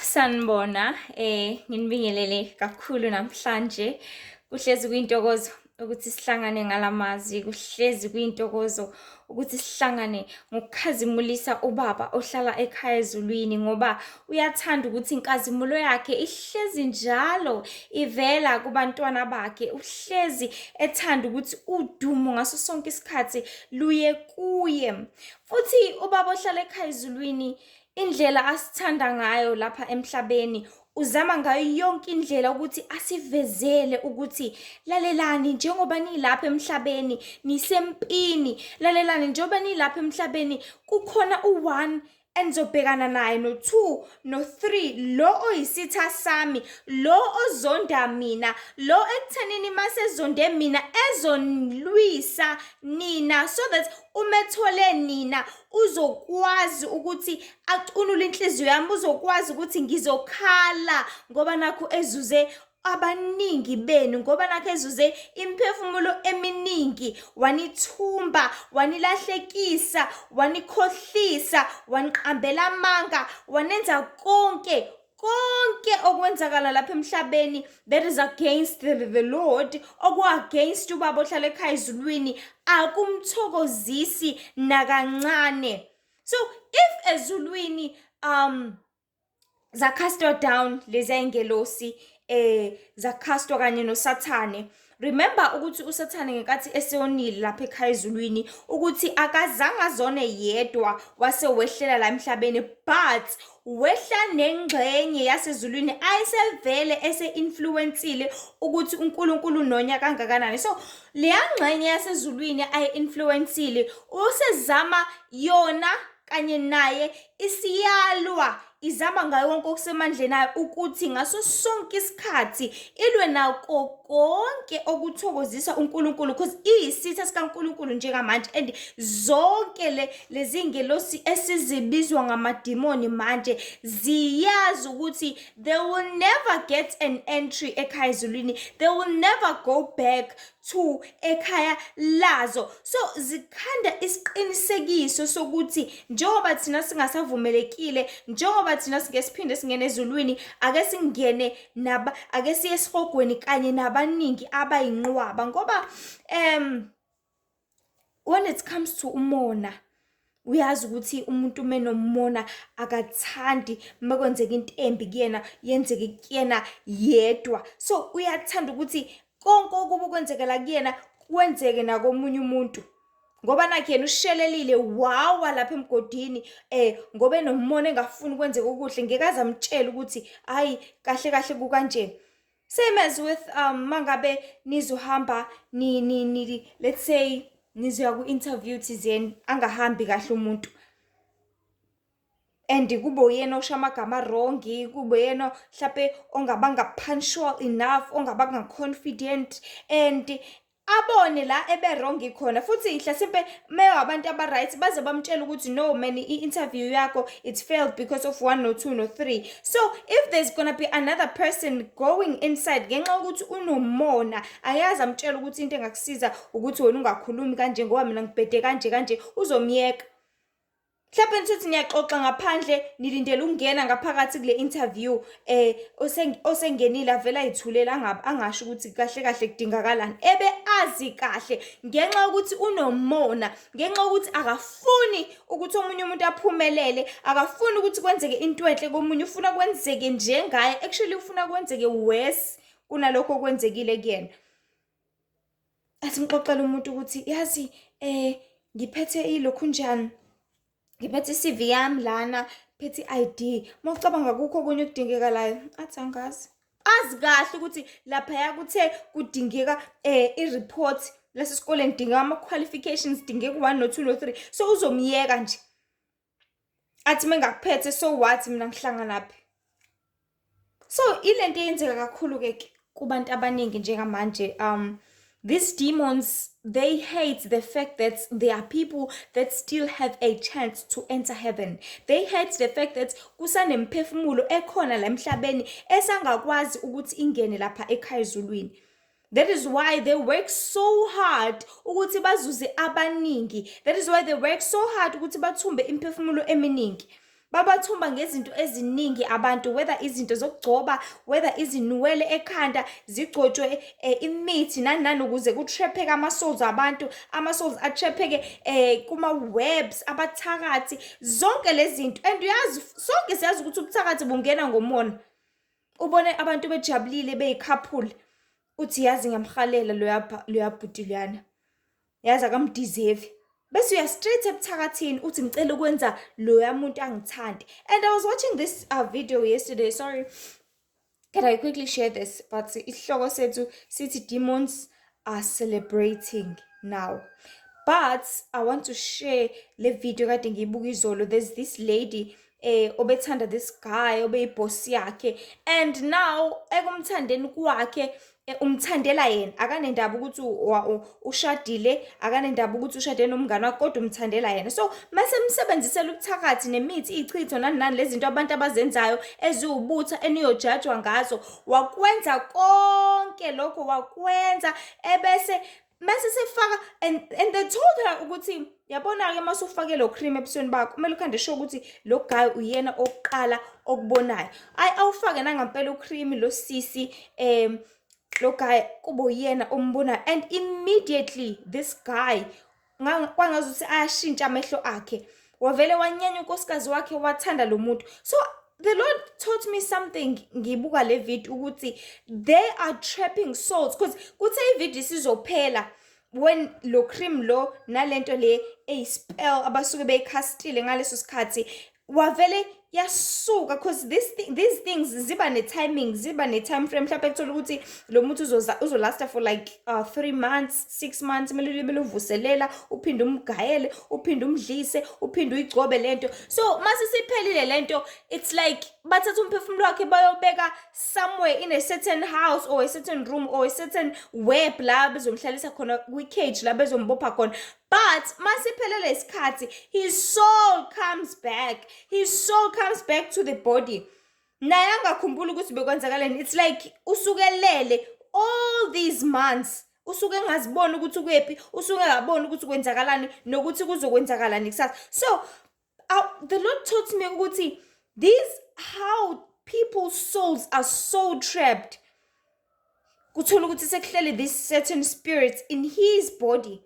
Sanibona, nginibingelele kakhulu namhlanje. Kuhlezi kuyintokozo ukuthi sihlangane ngalamazwi, kuhlezi kuyintokozo ukuthi sihlangane ngokukhazimulisa ubaba ohlala ekhaya ezulwini ngoba uyathanda ukuthi inkazimulo yakhe ihlezi njalo ivela kubantwana bakhe. Uhlezi ethanda ukuthi udumo ngaso sonke isikhathi luye kuye. Futhi ubaba ohlala ekhaya ezulwini indlela asithanda ngayo lapha emhlabeni uzama ngayo yonke indlela ukuthi asivezele ukuthi lalelani njengoba nilapha emhlabeni nisempini, lalelani njengoba nilapha emhlabeni kukhona u1 enizobhekana naye, no2 no3, lo oyisitha sami, lo ozonda mina, lo ekuthenini masezonde mina ezonilwisa nina, so that umethole nina uzokwazi ukuthi acunule inhliziyo yami, uzokwazi ukuthi ngizokhala ngoba nakho ezuze abaningi benu, ngoba nakho ezuze imphefumulo eminingi, wanithumba, wanilahlekisa, wanikhohlisa, waniqambela amanga, wanenza konke okwenzakala lapha emhlabeni that is against the Lord, against ubaba ohlala ekhaya ezulwini, akumthokozisi nakancane. So if ezulwini zakhastwa down lezi ingelosi zakhastwa kanye noSathane, remember ukuthi uSathane ngenkathi eseyonile lapha ekhaya ezulwini ukuthi akazange azone yedwa wase wehlela la emhlabeni, but wehla nengxenye yasezulwini ayesevele ese-influensile ukuthi uNkulunkulu nonya kangakanani. So leya ngxenye yasezulwini ayi-influensile usezama yona kanye naye isiyalwa, izama ngayo konke okusemandleni ayo ukuthi ngaso sonke isikhathi ilwe nako konke okuthokozisa uNkulunkulu, because iyisitha sikaNkulunkulu njengamanje, and zonke lezi ngelosi esizibizwa ngamadimoni manje ziyazi ukuthi they will never get an entry ekhaya ezulwini, they will never go back to ekhaya lazo. So zikhanda isiqinisekiso sokuthi njengoba thina singasavumelekile, njengoba thina singesiphinde singene ezulwini, ake singene ake siye esihogweni kanye nabaningi abayinqwaba, ngoba when it comes to umona, uyazi ukuthi umuntu menomona akathandi makwenzeka into embi kuyena yenzeke kuyena yedwa. So uyathanda ukuthi konke okuba kwenzekela kuyena kwenzeke nakomunye umuntu, ngoba nakhe yena ushelelile wawa lapha emgodini ngoba enomona engafuni kwenzeka okuhle, ngeke azamtshela ukuthi hayi kahle kahle kukanje. Same as with mangabe nizohamba let's say nizoya ku-interview thizeni, angahambi kahle umuntu and kube uyena osho amagama wrong, kube uyena mhlawumbe ongabanga punctual enough, ongabanga confident, and abone la ebe-wrong khona. Futhi mhlasimpe mewabantu aba-right baze bamtshela ukuthi no man, i-interview yakho it failed because of 1 no 2 no 3. So if there's gonna be another person going inside ngenxa ukuthi unomona, ayazi amtshela ukuthi into engakusiza ukuthi wena ungakhulumi kanje ngoba mina ngibhede kanje, uzomyeka. Mhlawumbe nithi niyaxoxa ngaphandle nilindele ukungena ngaphakathi kule interview, osengenile avela ayithulela angasho ukuthi kahle kahle kudingakalani, ebe azi kahle ngenxa ukuthi unomona, ngenxa ukuthi akafuni ukuthi omunye umuntu aphumelele, akafuni ukuthi kwenzeke into enhle komunye, ufuna kwenzeke njengaye, actually ufuna kwenzeke worse kunalokho kwenzekile kuyena. Asimxoxela umuntu ukuthi yazi ngiphethe ilokhu njani, ngiphethe i-CV yami lana, phethe i-ID, mawucabanga kukho okunye okudingekalayo, athi angazi. Azi kahle ukuthi laphaya kuthe kudingeka i-report lasesikoleni, dingeka ama-qualifications, dingeka 1 no 2 no 3, so uzomyeka nje athi mengakuphethe so what, mina ngihlanganaphi. So ilento eyenzeka kakhulu-ke kubantu abaningi njengamanje, these demons, they hate the fact that there are people that still have a chance to enter heaven. They hate the fact that kusanemphefumulo ekhona la emhlabeni esangakwazi ukuthi ingene lapha ekhaya ezulwini. That is why they work so hard ukuthi bazuze abaningi. That is why they work so hard ukuthi bathumbe imphefumulo eminingi. babathumba ngezinto eziningi abantu, whether izinto zokugcoba, whether izinuwele ekhanda zigcotshwe imithi nani nani ukuze kutrapheke ama-souls abantu, ama-souls atrapheke kuma-webs abathakathi, zonke lezi zinto. And uyazi sonke siyazi ukuthi ubuthakathi bungena ngomona. Ubone abantu bejabulile beyikhaphula, uthi yazi ngiyamhalela loya bhuti luyana, yazi akamdeserve. Bese uya straight ebuthakathini uthi ngicela ukwenza loya muntu angithande. And I was watching this video yesterday. Sorry, can I quickly share this? But isihloko sethu sithi demons are celebrating now. But I want to share le video kade ngiyibuka izolo. There's this lady obethanda this guy obeyiboss yakhe, and now ekumthandeni kwakhe umthandela yena, akanendaba ukuthi ushadile, akanendaba ukuthi ushade nomngane wakhe, kodwa umthandela yena. So mase msebenzisela ubuthakathi nemithi, ichitho nani nani lezi zinto abantu abazenzayo eziwubutha eniyojajwa ngazo, wakwenza konke lokho wakwenza, ebese mase sefaka and they told her ukuthi yabona ke mase ufake lo cream ebusweni bakho kumele ukhande show ukuthi lo guy uyena oqala okubonayo. Awufake nangampela ucream lo sisi lo guy kube uyena ombonayo. And immediately this guy kwangazuthi ayashintsha amehlo akhe, wavele wanyanya unkosikazi wakhe, wathanda lo muntu. So the Lord taught me something ngibuka le video ukuthi they are trapping souls, because kuthe ivideo sizophela when lo cream lo nalento le spell abasuke beyikhastile ngaleso sikhathi wavele yasuka, because these things ziba ne-timing, ziba ne-time frame. Mhlawumbe kuthola ukuthi lo muntu uzolasta for like 3 months 6 months, kumele uvuselela, uphinde umgayele, uphinde umdlise, uphinde uyigcobe lento. So mase siphelile lento, it's like bathatha umphefumulo wakhe bayobeka somewhere in a certain house or a certain room or a certain web la bezomhlalisa khona, kwi-cage la bezombopha khona. But masiphelele isikhathi, his soul comes back. His soul comes back to the body. Naye angakhumbula ukuthi bekwenzakaleni. It's like usukelele all these months. Usuke engazibona ukuthi ukephi, usuke engabona ukuthi kwenzakalani nokuthi kuzokwenzakalani kusasa. So the Lord taught me ukuthi these how people's souls are so trapped. Kuthola ukuthi sekuhlele these certain spirits in his body.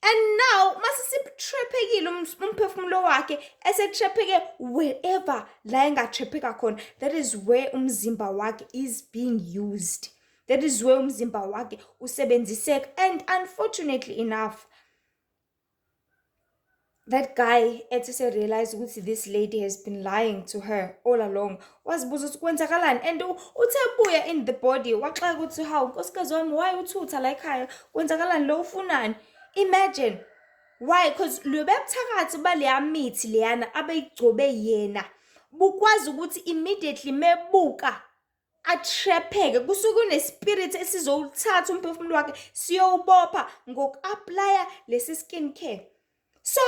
And now masisitraphekile umphefumulo wakhe esetrapheke wherever la engatrapheka khona, that is where umzimba wakhe is being used. That is where umzimba wakhe usebenziseka. And unfortunately enough, that guy ethi realized ukuthi this lady has been lying to her all along. Wazibuza ukuthi kwenzakalani, and uthe buya in the body waxaka ukuthi hawu nkosikazi wami, why uthutha la ekhaya, kwenzakalani lo ufunani? Imagine. Why? Because lobebuthakathi baleya mithi leyana abeyigcobe yena bukwazi ukuthi immediately mebuka atrapheke, kusuke kunespirit esizowuthatha umphefumulo wakhe siyowubopha ngoku-aplya lesi skin care. So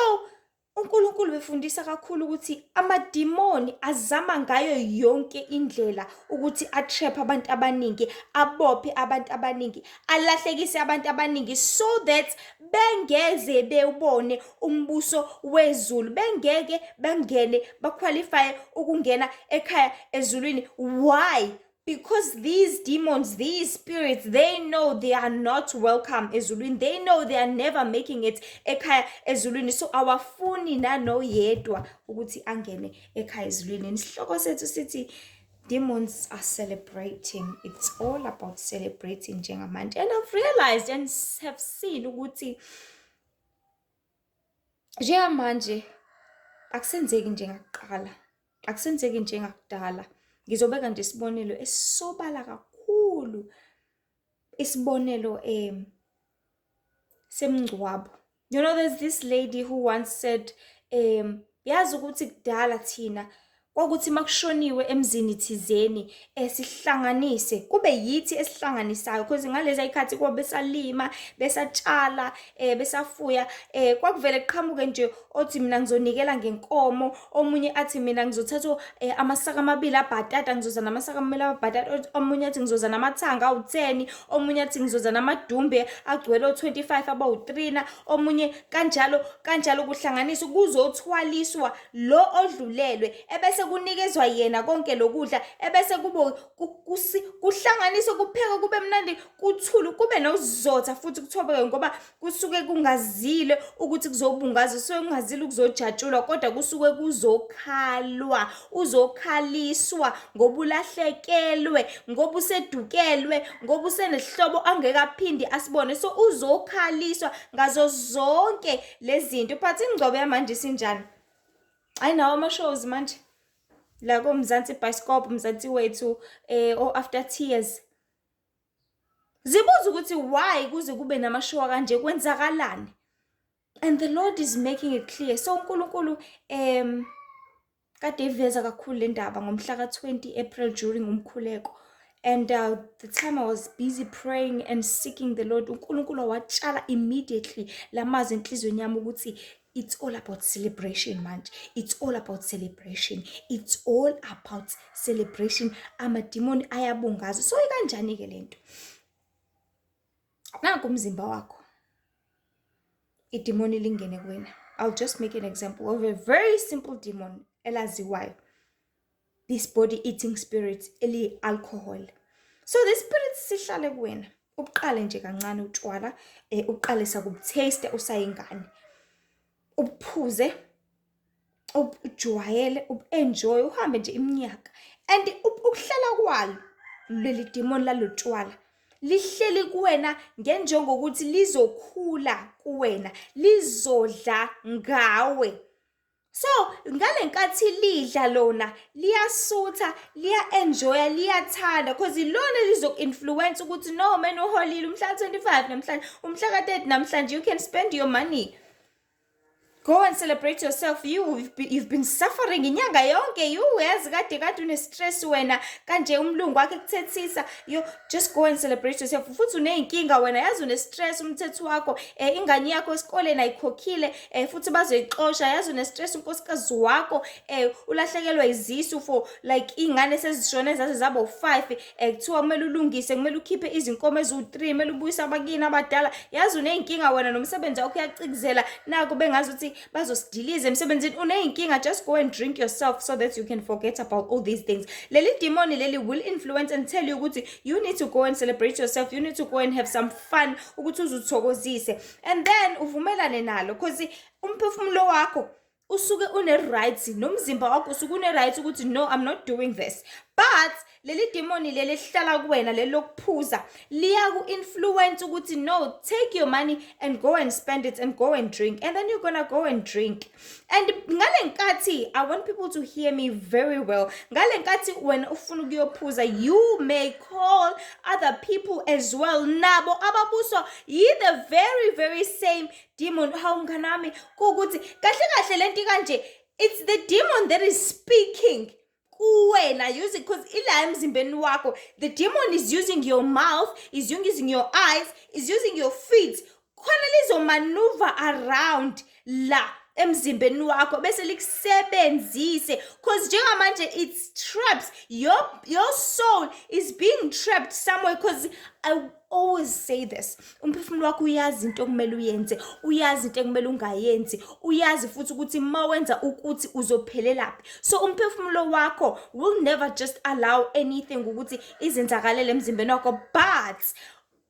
uNkulunkulu befundisa kakhulu ukuthi amadimoni azama ngayo yonke indlela ukuthi atrap abantu abaningi, abophe abantu abaningi, alahlekise abantu abaningi, so that bengeze bewubone umbuso wezulu, bengeke bangene baqualify ukungena ekhaya ezulwini. Why? Because these demons, these spirits, they know they are not welcome ezulwini. They know they are never making it ekhaya ezulwini. So awafuni nanoyedwa ukuthi angene ekhaya ezulwini. Isihloko sethu sithi demons are celebrating. It's all about celebrating njengamanje. And I've realized and have seen ukuthi njengamanje akusenzeki njengakuqala, akusenzeki njengakudala. Ngizobeka nje isibonelo esobala kakhulu, isibonelo semngcwabo. There's this lady who once said yazi ukuthi kudala thina kwakuthi makushoniwe emzini thizeni sihlanganise kube yithi esihlanganisayo because ngalezi ayikhathi kuba besalima besatshala besafuya kwakuvele kuqhamuke nje othi mina ngizonikela ngenkomo, omunye athi mina ngizothatha amasaka amabili abhatata ngizoza namasaka amabili abhatata, omunye athi ngizoza namathanga awu-10, omunye athi ngizoza namadumbe agcwele o-25 abawu-3, omunye kanjalo kuhlanganiswa kuzothwaliswa lo odlulelwe ebese kunikezwa yena konke lokudla ebese kuhlanganiswe kuphekwe kube mnandi kuthulu kube nozotha futhi kuthobeke ngoba kusuke kungazile ukuthi kuzobungazwa, kusuke kungazile ukuzojatshulwa kodwa kusuke kuzokhalwa, uzokhaliswa ngoba ulahlekelwe, ngoba usedukelwe, ngoba usenehlobo angeke aphindi asibone, so uzokhaliswa ngazo zonke lezi zinto. But ingcobo yamanje sinjani? Ayinawo ama-shows manje la koMzansi Bhayisikobho, Mzansi Wethu After Tears. Zibuza ukuthi why kuze kube namashow kanje, kwenzakalani? And the Lord is making it clear. So uNkulunkulu kade iveza kakhulu le ndaba ngomhla ka-20 April during umkhuleko. And the time I was busy praying and seeking the Lord, uNkulunkulu watshala immediately lamazwi enhlizweni yami ukuthi it's all about celebration manje. It's all about celebration. It's all about celebration. Amadimoni ayabungaza. So ikanjani ke lento? Nanku umzimba wakho. Idimoni lingene kuwena. I'll just make an example of a very simple demon elaziwayo. This body eating spirit eli alcohol. So the spirit sihlale kuwena. Uqale nje kancane utshwala, uqalisa kubutaste usayingane. Uphuze, ujwayele, enjoy, uhambe nje iminyaka. And ukuhlala kwalo leli demon lalotshwala lihleli kuwena ngenjongo ukuthi lizokhula kuwena, lizodla ngawe. So ngale nkathi lidla lona liyasutha, liya-enjoya, liyathanda because ilona lizoku-influence ukuthi no man uholile umhla 25 namhlanje, umhla ka-30 namhlanje, you can spend your money. Go and celebrate yourself. You've been suffering inyanga yonke. You yazi kade une-stress wena kanje umlungu wakhe kuthethisa. You just go and celebrate yourself. Futhi uneyinkinga wena yazi une-stress umthetho wakho. Ingane yakho esikoleni ayikhokhile futhi bazoyixosha. Yazi une-stress unkosikazi wakho ulahlekelwa izisu for like ingane sezishone zaze zabo 5 kuthiwa kumele ulungise, kumele ukhiphe izinkomo eziwu-3, kumele ubuyise abakini abadala. Yazi uneyinkinga wena nomsebenzi wakho uyacikizela nako bengazi ukuthi bazosidilize emsebenzini uneyinkinga. Just go and drink yourself so that you can forget about all these things. Leli demoni leli will influence and tell you ukuthi you need to go and celebrate yourself, you need to go and have some fun ukuthi uzuthokozise, and then uvumelane nalo because umphefumulo wakho usuke une-right, nomzimba wakho usuke une-right ukuthi no, I'm not doing this. But leli demoni leli hlala kuwena leli lokuphuza liyaku-influence ukuthi no, take your money and go and spend it and go and drink, and then you're gonna go and drink. And ngale nkathi, I want people to hear me very well. Ngale nkathi when ufuna ukuyophuza, you may call other people as well, nabo ababuswa the very very same demon. Hawu mnganami kukuthi kahle lento kanje, it's the demon that is speaking kuwena, use it because ila emzimbeni wakho. The demon is using your mouth, is using your eyes, is using your feet. Khona lizo maneuver around la emzimbeni wakho bese likusebenzise because njengamanje it's traps. Your soul is being trapped somewhere because I always say this. Umphefumulo wakho uyazi into okumele uyenze, uyazi into ekumele ungayenzi, uyazi futhi ukuthi mawenza ukuthi uzophelelaphi. So umphefumulo wakho will never just allow anything ukuthi izenzakalele emzimbeni wakho, but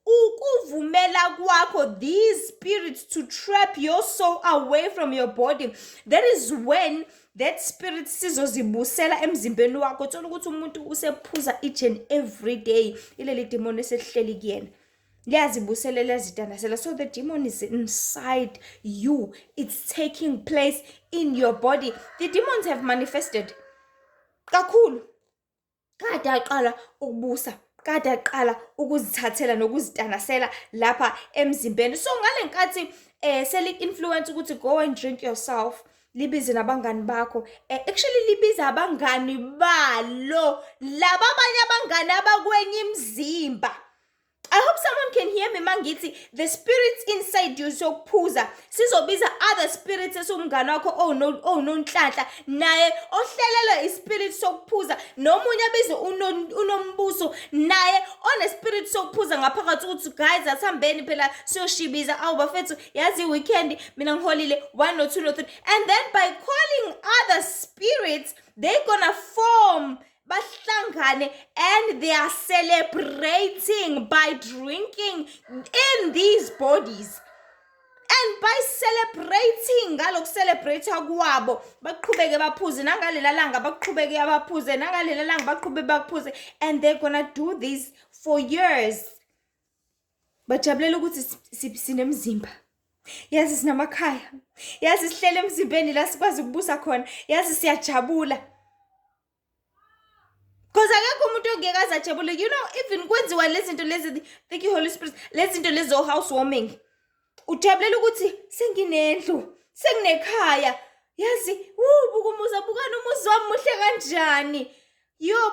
ukuvumela kwakho these spirits to trap your soul away from your body, that is when that spirit sizozibusela emzimbeni wakho. Thola ukuthi umuntu usephuza each and every day, ileli demon esehleli kuyena liyazibusela liyazidandasela. So the demon is inside you, it's taking place in your body. The demons have manifested kakhulu kade aqala ukubusa, kade aqala ukuzithathela nokuzidanasela lapha emzimbeni. So ngale nkathi seli influence ukuthi go and drink yourself, libize nabangani bakho, actually libize abangani balo laba abanye abangani abakwenye imizimba. I hope someone can hear me mangithi the spirits inside you sokuphuza sizobiza other spirits esumngane wakho ononhlanhla naye ohlelelwe ispirit sokuphuza nomunye abize unombuso naye one spirit sokuphuza ngaphakathi ukuthi guys asihambeni phela siyoshibiza awu bafethu yazi weekend mina ngiholile 1 no 2 no 3 and then by calling other spirits they gonna form bahlangane and they are celebrating by drinking in these bodies and by celebrating ngaloku celebrate kwabo baqhubeke baphuze nangalela langa baqhubeke abaphuze nangalela langa baqhubeke baphuze and they're gonna do this for years bajabulela ukuthi sinemzimba yazi sinamakhaya yazi sihlele emzimbeni la sikwazi ukubusa khona yazi siyajabula. Because akekho umuntu ongekaza ajabule, you know, even kwenziwa lezi zinto lezi, thank you Holy Spirit, lezi zinto lezi zo housewarming ujabulela ukuthi senginendlu senginekhaya yazi bukani umuzi wami muhle kanjani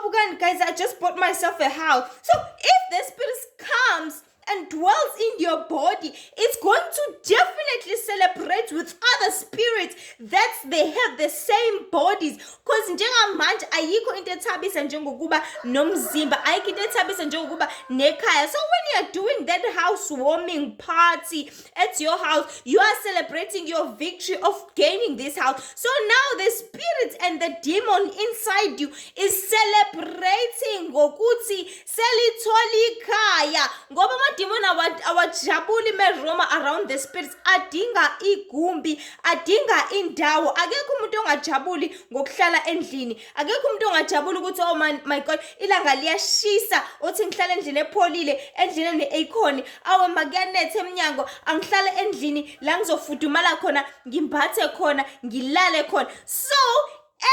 bukani guys, I just bought myself a house. So if the spirit comes and dwells in your body, it's going to definitely celebrate with other spirits that they have the same bodies. Because njengamanje ayikho into ethabisa njengokuba nomzimba, ayikho into ethabisa njengokuba nekhaya. So when you are doing that housewarming party at your house, you are celebrating your victory of gaining this house. So now the spirit and the demon inside you is celebrating ngokuthi selitholi ikhaya ngoba demon awajabuli meroma around the spirits adinga igumbi adinga indawo. Akekho umuntu ongajabuli ngokuhlala endlini, akekho umuntu ongajabuli ukuthi oh my God ilanga liyashisa othi ngihlala endlini epholile endlini ekhoni awe makuyanethe eminyango angihlale endlini la ngizofudumala khona ngimbathe khona ngilale khona. So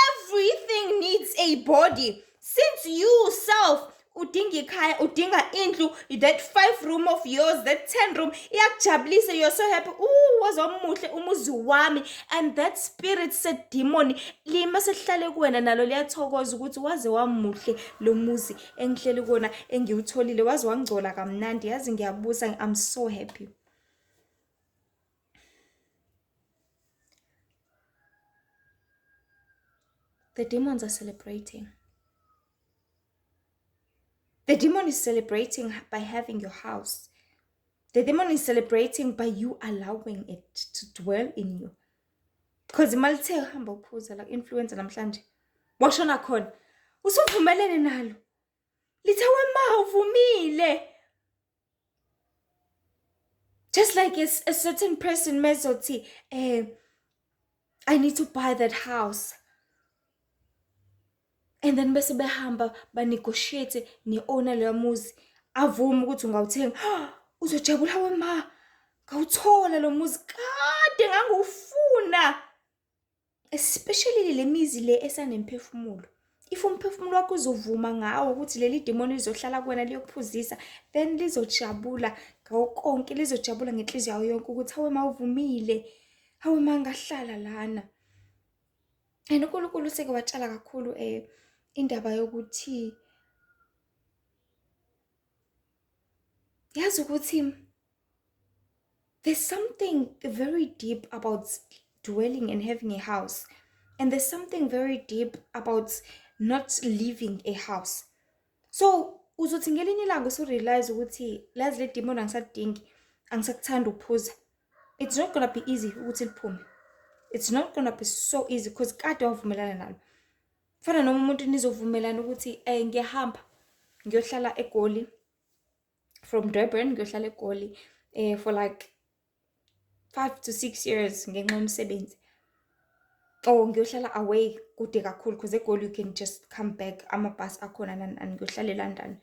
everything needs a body. Since you self udinga ikhaya udinga indlu, that 5 room of yours, that 10 room iyakujabulisa, you're so happy wazomuhle umuzi wami, and that spirit said demon lima sehlale kuwena nalo liyathokoza ukuthi waze wamuhle lo muzi engihleli kuona engiwutholile waze wangcola kamnandi yazi ngiyabusa. I'm so happy. The demons are celebrating. The demon is celebrating by having your house. The demon is celebrating by you allowing it to dwell in you. Because imalithe hamba uphuza like influencer namhlanje washona khona usuvumelene nalo lithawe ma uvumile. Just like a certain person mezothi I need to buy that house. And then bese behamba ba negotiate ne owner leyo muzi avuma ukuthi ungawuthenga uzojabula wema ngawuthola lo muzi kade ngangufuna, especially le mizi le esanemphefumulo. If umphefumulo wakho uzovuma ngawo ukuthi leli demon lizohlala kuwena liyokuphuzisa, then lizojabula ngawo konke, lizojabula ngenhliziyo yawo yonke ukuthi hawe mawuvumile hawe mangahlala lana. And uNkulunkulu seke watshala kakhulu indaba yokuthi yazi ukuthi there's something very deep about dwelling and having a house, and there's something very deep about not leaving a house. So uzothi ngelinye ilanga usurealize ukuthi lazi le demon angisadingi, angisakuthanda ukuphuza. It's not gonna be easy ukuthi liphume. It's not gonna be so easy because kade wavumelana nalo. Fana noma umuntu nizovumelana ukuthi ngiyahamba ngiyohlala eGoli from Durban, ngiyohlala eGoli for like 5 to 6 years ngenxa yomsebenzi. Ngiyohlala away kude kakhulu because eGoli you can just come back amabus akhona and ngiyohlala eLondon.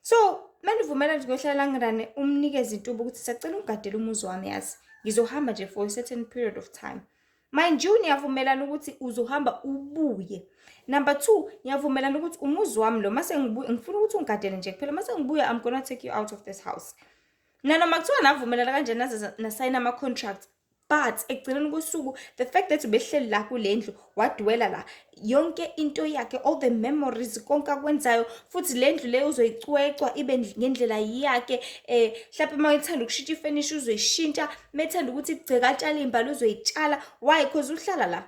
So manivumela ngiyohlala eLondon umnikeza intubo ukuthi sacela ungigadele umuzi wami yazi ngizohamba nje for a certain period of time. Mind you niyavumelana ukuthi uzohamba ubuye. Number 2, niyavumelana ukuthi umuzi wami lo mase ngibuye ngifuna ukuthi ungigadele nje kuphela mase ngibuye I'm going to take you out of this house. Nanoma kuthiwa navumelana kanje naze na sign ama contract but ekugcineni kosuku the fact that ubehleli la kulendlu wadwela la yonke into yakhe, all the memories konke akwenzayo, futhi lendlu leyo uzoyicwecwa ibe ngendlela yakhe. Mhlawumbe uma ethanda ukushintsha ifurniture uzoyishintsha, uma ethanda ukuthi igceke atshale imbali uzoyitshala. Why? Because uhlala la.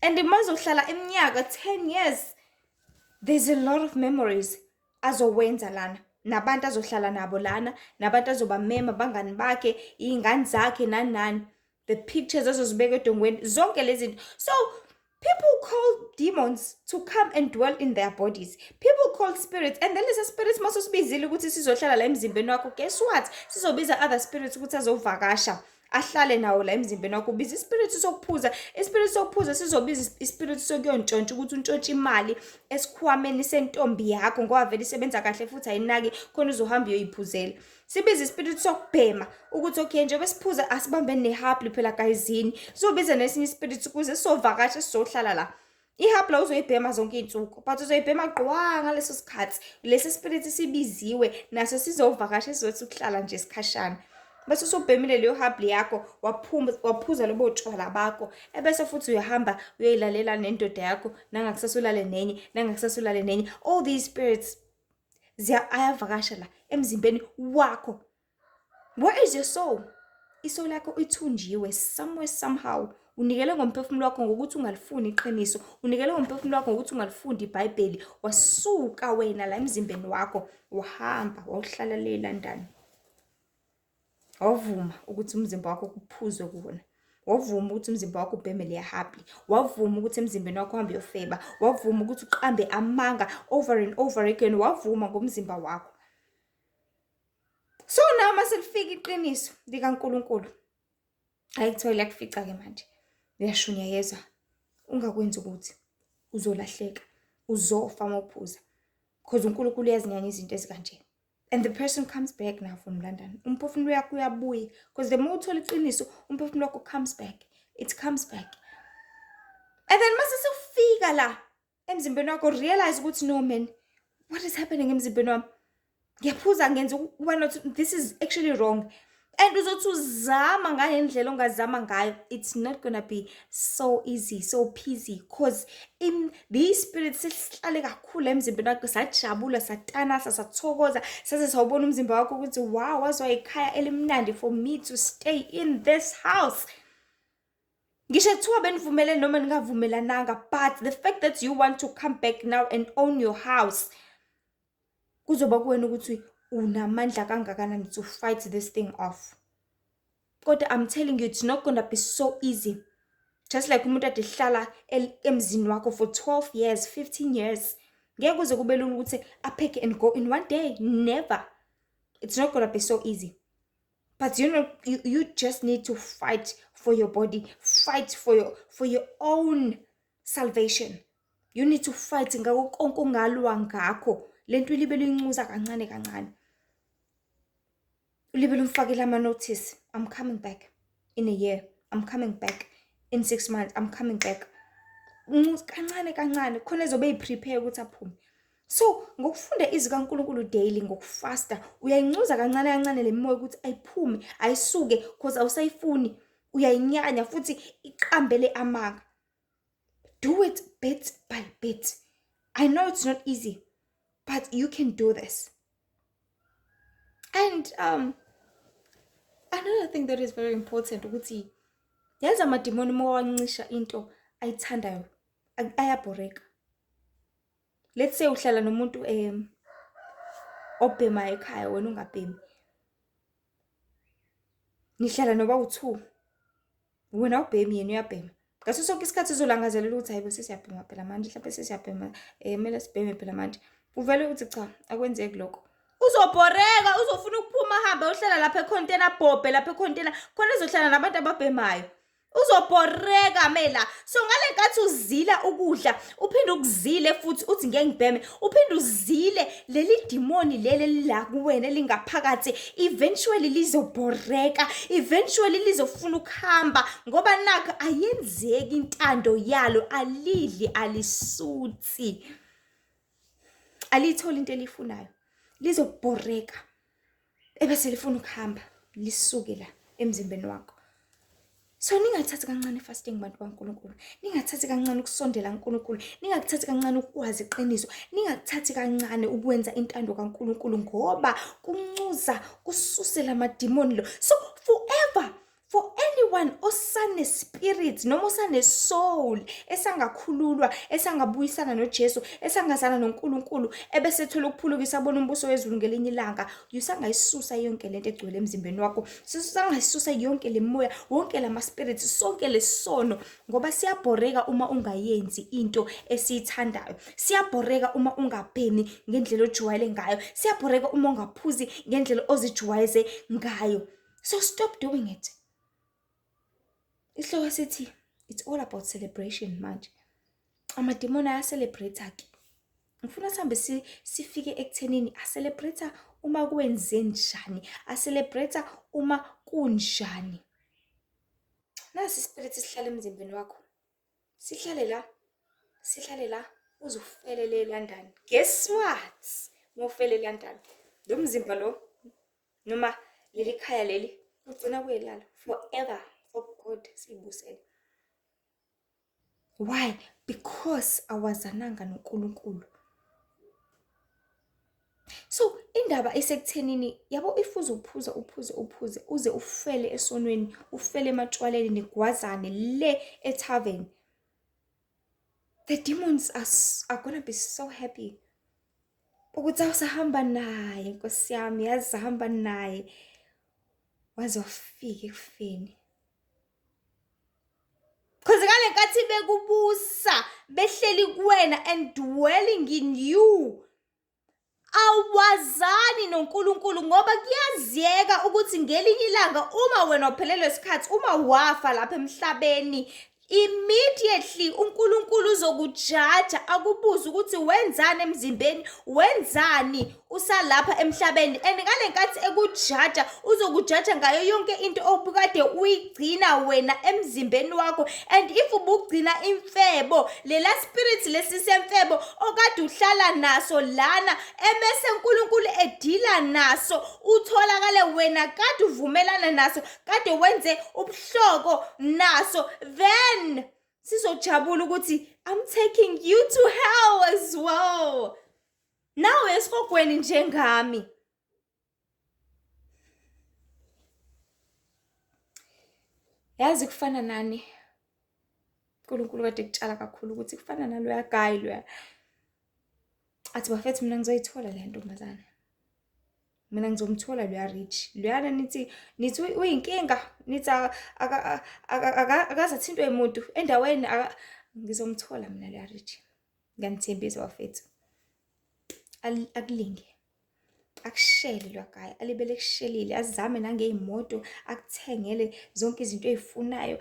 And uma uzohlala iminyaka 10 years, there's a lot of memories azowenza lana, nabantu azohlala nabo lana, nabantu azobamema, abangani bakhe, iy'ngane zakhe nani, the pictures azozibeka edongweni, zonke lezi zinto. So people call demons to come and dwell in their bodies. People call spirits, and then lezi spirits masosibizile ukuthi sizohlala la emzimbeni wakho. Guess what? Sizobiza other spirits ukuthi azovakasha ahlale nawo la emzimbeni wakho. Biza ispirit sokuphuza, ispirit sokuphuza sizobiza ispirit sokuyontshontsha ukuthi untshontshe imali esikhwameni sentombi yakho ngoba vele isebenza kahle futhi ayinaki khona uzohamba uyoyiphuzela. Sibiza ispirit sokubhema ukuthi okay nje besiphuza asibambe nehabli phela gayizini. Sizobiza nesinye ispirit ukuze sizovakasha sizohlala la. Ihabla uzoyibhema zonke izinsuku, but uzoyibhema qwa ngaleso sikhathi. Lesi spirit sibiziwe naso sizovakasha sizothi ukuhlala nje isikhashana. Bese usubhemile leyo habli yakho waphuza lobo tshwala bakho, ebese futhi uyahamba uyoyilalela nendoda yakho, nangakusasulale nenye. All these spirits ayavakasha la emzimbeni wakho. Where is your soul? Isoul lakho ithunjiwe somewhere somehow. Unikele ngomphefumulo wakho ngokuthi ungalifuni iqiniso, unikele ngomphefumulo wakho ngokuthi ungalifundi iBhayibheli, wasuka wena la emzimbeni wakho wahamba wawuhlala le London. Wavuma ukuthi umzimba wakho kuphuzwe kuwona. Wavuma ukuthi umzimba wakho ubheme le habli. Wavuma ukuthi emzimbeni wakho uhambe uyofeba. Wavuma ukuthi uqambe amanga over and over again. Wavuma ngomzimba wakho. So now maselifika iqiniso likaNkulunkulu. Ayithiwa liyakufica ke manje. Liyashunyayeza. Ungakwenza ukuthi uzolahleka, uzofa mawuphuza. Because uNkulunkulu uyazinyanya izinto ezikanje. And the person comes back now from London. Umphefumulo wakho uyabuya. Because the more uthola iqiniso, umphefumulo wakho comes back. It comes back. And then mase sewufika la emzimbeni wakho realize ukuthi no man, what is happening emzimbeni wami? Ngiyaphuza ngenza ukuba this is actually wrong. And uzothi uzama ngale ndlela ongazama ngayo, it's not gonna be so easy, so peasy, because in these spirits sihlale kakhulu emzimbeni wakho, sajabula, satanasa, sathokoza, saze sawubona umzimba wakho ukuthi wow, wazwa ikhaya elimnandi for me to stay in this house. Ngisho kuthiwa benivumelene noma ningavumelananga, but the fact that you want to come back now and own your house, kuzoba kuwena ukuthi unamandla kangakanani to fight this thing off. God, I'm telling you, it's not gonna be so easy. Just like umuntu ade hlala emzini wakho for 12 years, 15 years. Ngeke kuze kube lula ukuthi apheke and go in one day. Never. It's not gonna be so easy. But you know, you just need to fight for your body, fight for your own salvation. You need to fight ngako konke ongalwa ngakho. Lento libe lincuza kancane kancane. Libe lumfakela ama notice. I'm coming back in a year. I'm coming back in 6 months. I'm coming back. Kancane kancane khona ezobe yiprepare ukuthi aphume. So ngokufunda izwi kaNkulunkulu daily, ngokufasta, uyayincuza kancane kancane le moya ukuthi ayiphume, ayisuke because awusayifuni. Uyayinyanya futhi iqambele amanga. Do it bit by bit. I know it's not easy, but you can do this. And another thing that is very important ukuthi yazi amadimoni mawancisha into ayithandayo ayabhoreka. Let's say uhlala nomuntu obhema ekhaya wena ungabhemi. Nihlala noba u2. Wena ubhemi yena uyabhema. Ngaso sonke isikhathi uzolangazelela ukuthi hayibo sesiyabhema phela manje, mhlawumbe sesiyabhema kumele sibheme phela manje. Uvele uthi cha akwenzeki lokho. Uzobhoreka, uzofuna ukuphuma hambe uhlala lapha econtainer bobhe lapha econtainer khona ezohlala nabantu ababhemayo. Uzobhoreka mela. So ngale nkathi uzila ukudla, uphinde ukuzile futhi uthi ngeke ngibheme, uphinde uzile leli demoni leli la kuwena lingaphakathi, eventually lizobhoreka, eventually lizofuna ukuhamba ngoba nakho ayenzeki intando yalo, alidli alisuthi. Alitholi into elifunayo. Lizobhoreka. Ebese lifuna ukuhamba, lisuke la emzimbeni wakho. So ningathathi kancane fasting bantu kaNkulunkulu. Ningathathi kancane ukusondela kaNkulunkulu. Ningakuthathi kancane ukwazi iqiniso. Ningakuthathi kancane ukwenza intando kaNkulunkulu ngoba kuncuza kususela amadimoni lo. So forever for anyone osane spirit noma osane soul esangakhululwa esangabuyisana noJesu esangazana noNkulunkulu ebesethola ukuphulukisa abona umbuso wezulu ngelinye ilanga usangayisusa yonke lento egcwele emzimbeni wakho sisangayisusa yonke le moya wonke lama spirit sonke lesono ngoba siyabhoreka uma ungayenzi into esiyithandayo siyabhoreka uma ungabhemi ngendlela ojwayele ngayo siyabhoreka uma ungaphuzi ngendlela ozijwayeze ngayo so stop doing it. Isihloko sithi it's all about celebration manje. Amadimoni ayacelebrate ke. Ngifuna sihambe sifike ekuthenini acelebrate uma kwenze njani, acelebrate uma kunjani. Nasi spirit sihlala emzimbeni wakho. Sihlale la uzufelele London. Guess what? Mofele London. Lo mzimba lo noma leli khaya leli ugcina kuyelala forever. For God sibusele. Why? Because awazananga noNkulunkulu. So indaba esekuthenini yabo if uphuze uze ufele esonweni ufele ematshwaleni negwazane le etavern. The demons are gonna be so happy. Ukuthi awusahamba naye Nkosi yami yazihamba naye wazofika ekufeni. Because ngale nkathi bekubusa behleli kuwena and dwelling in you awazani noNkulunkulu ngoba kuyaziyeka ukuthi ngelinye ilanga uma wena uphelelwe isikhathi uma wafa lapha emhlabeni immediately uNkulunkulu uzokujaja akubuza ukuthi wenzani emzimbeni wenzani usalapha emhlabeni and ngale nkathi ekujaja uzokujaja ngayo yonke into obukade uyigcina wena emzimbeni wakho and if ubugcina imfebo lela spirit lesisemfebo okade uhlala naso lana emese uNkulunkulu edila naso utholakale wena kade uvumelana naso kade wenze ubuhloko naso then sizojabula ukuthi I'm taking you to hell as well. Nawe esihogweni njengami. Yazi kufana nani? uNkulunkulu kade kutshala kakhulu ukuthi kufana naloya guy loya. Athi bafethu mina ngizoyithola le ntombazana. Mina ngizomthola loya rich. Loyana nithi uyinkinga, nithi akazathintwe umuntu endaweni ngizomthola mina loya rich. Ngiyanithembisa bafethu. Akulinge. Akushele lo guy alibele kushelile azame nangeyimoto akuthengele zonke izinto ezifunayo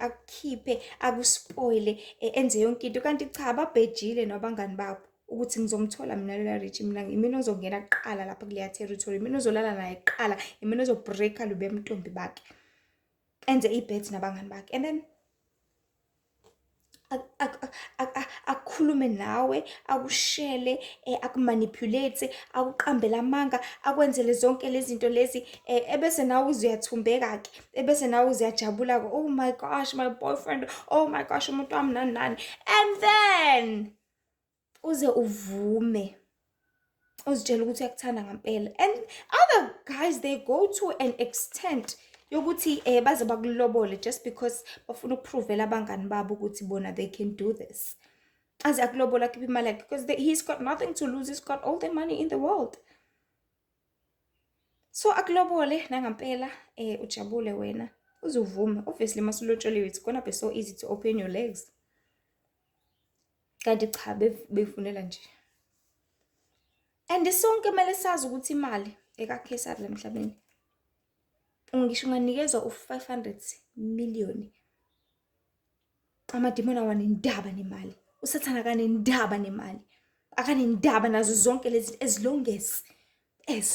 akukhiphe akuspoile enze yonke into kanti cha babhejile nabangani babo ukuthi ngizomthola mina loya rich mina ozongena kuqala lapha kuleya territory mina ozolala naye kuqala mina ozobreaka lube mntombi bakhe enze ibet nabangani bakhe and then akukhulume nawe akushele akumanipulate akuqambela amanga akwenzele zonke lezi zinto lezi ebese nawe uzuyathumbeka ke ebese nawe uziyajabula ke oh my gosh my boyfriend oh my gosh umuntu wami nani and then uze uvume uzitshela ukuthi uyakuthanda ngempela and other guys they go to an extent yokuthi baze bakulobole just because bafuna ukuprovela abangani babo ukuthi bona they can do this. Aze akulobola khipha imali yakhe because he's got nothing to lose, he's got all the money in the world. So akulobole nangempela ujabule wena uzovume obviously masulotsholiwe it's gonna be so easy to open your legs. Kanti cha befunela nje. And sonke kumele sazi ukuthi imali ekaKesari emhlabeni ngisho unganikezwa u500 million amadimoni awanendaba nemali usathana kanendaba nemali akanendaba nazo zonke lezi as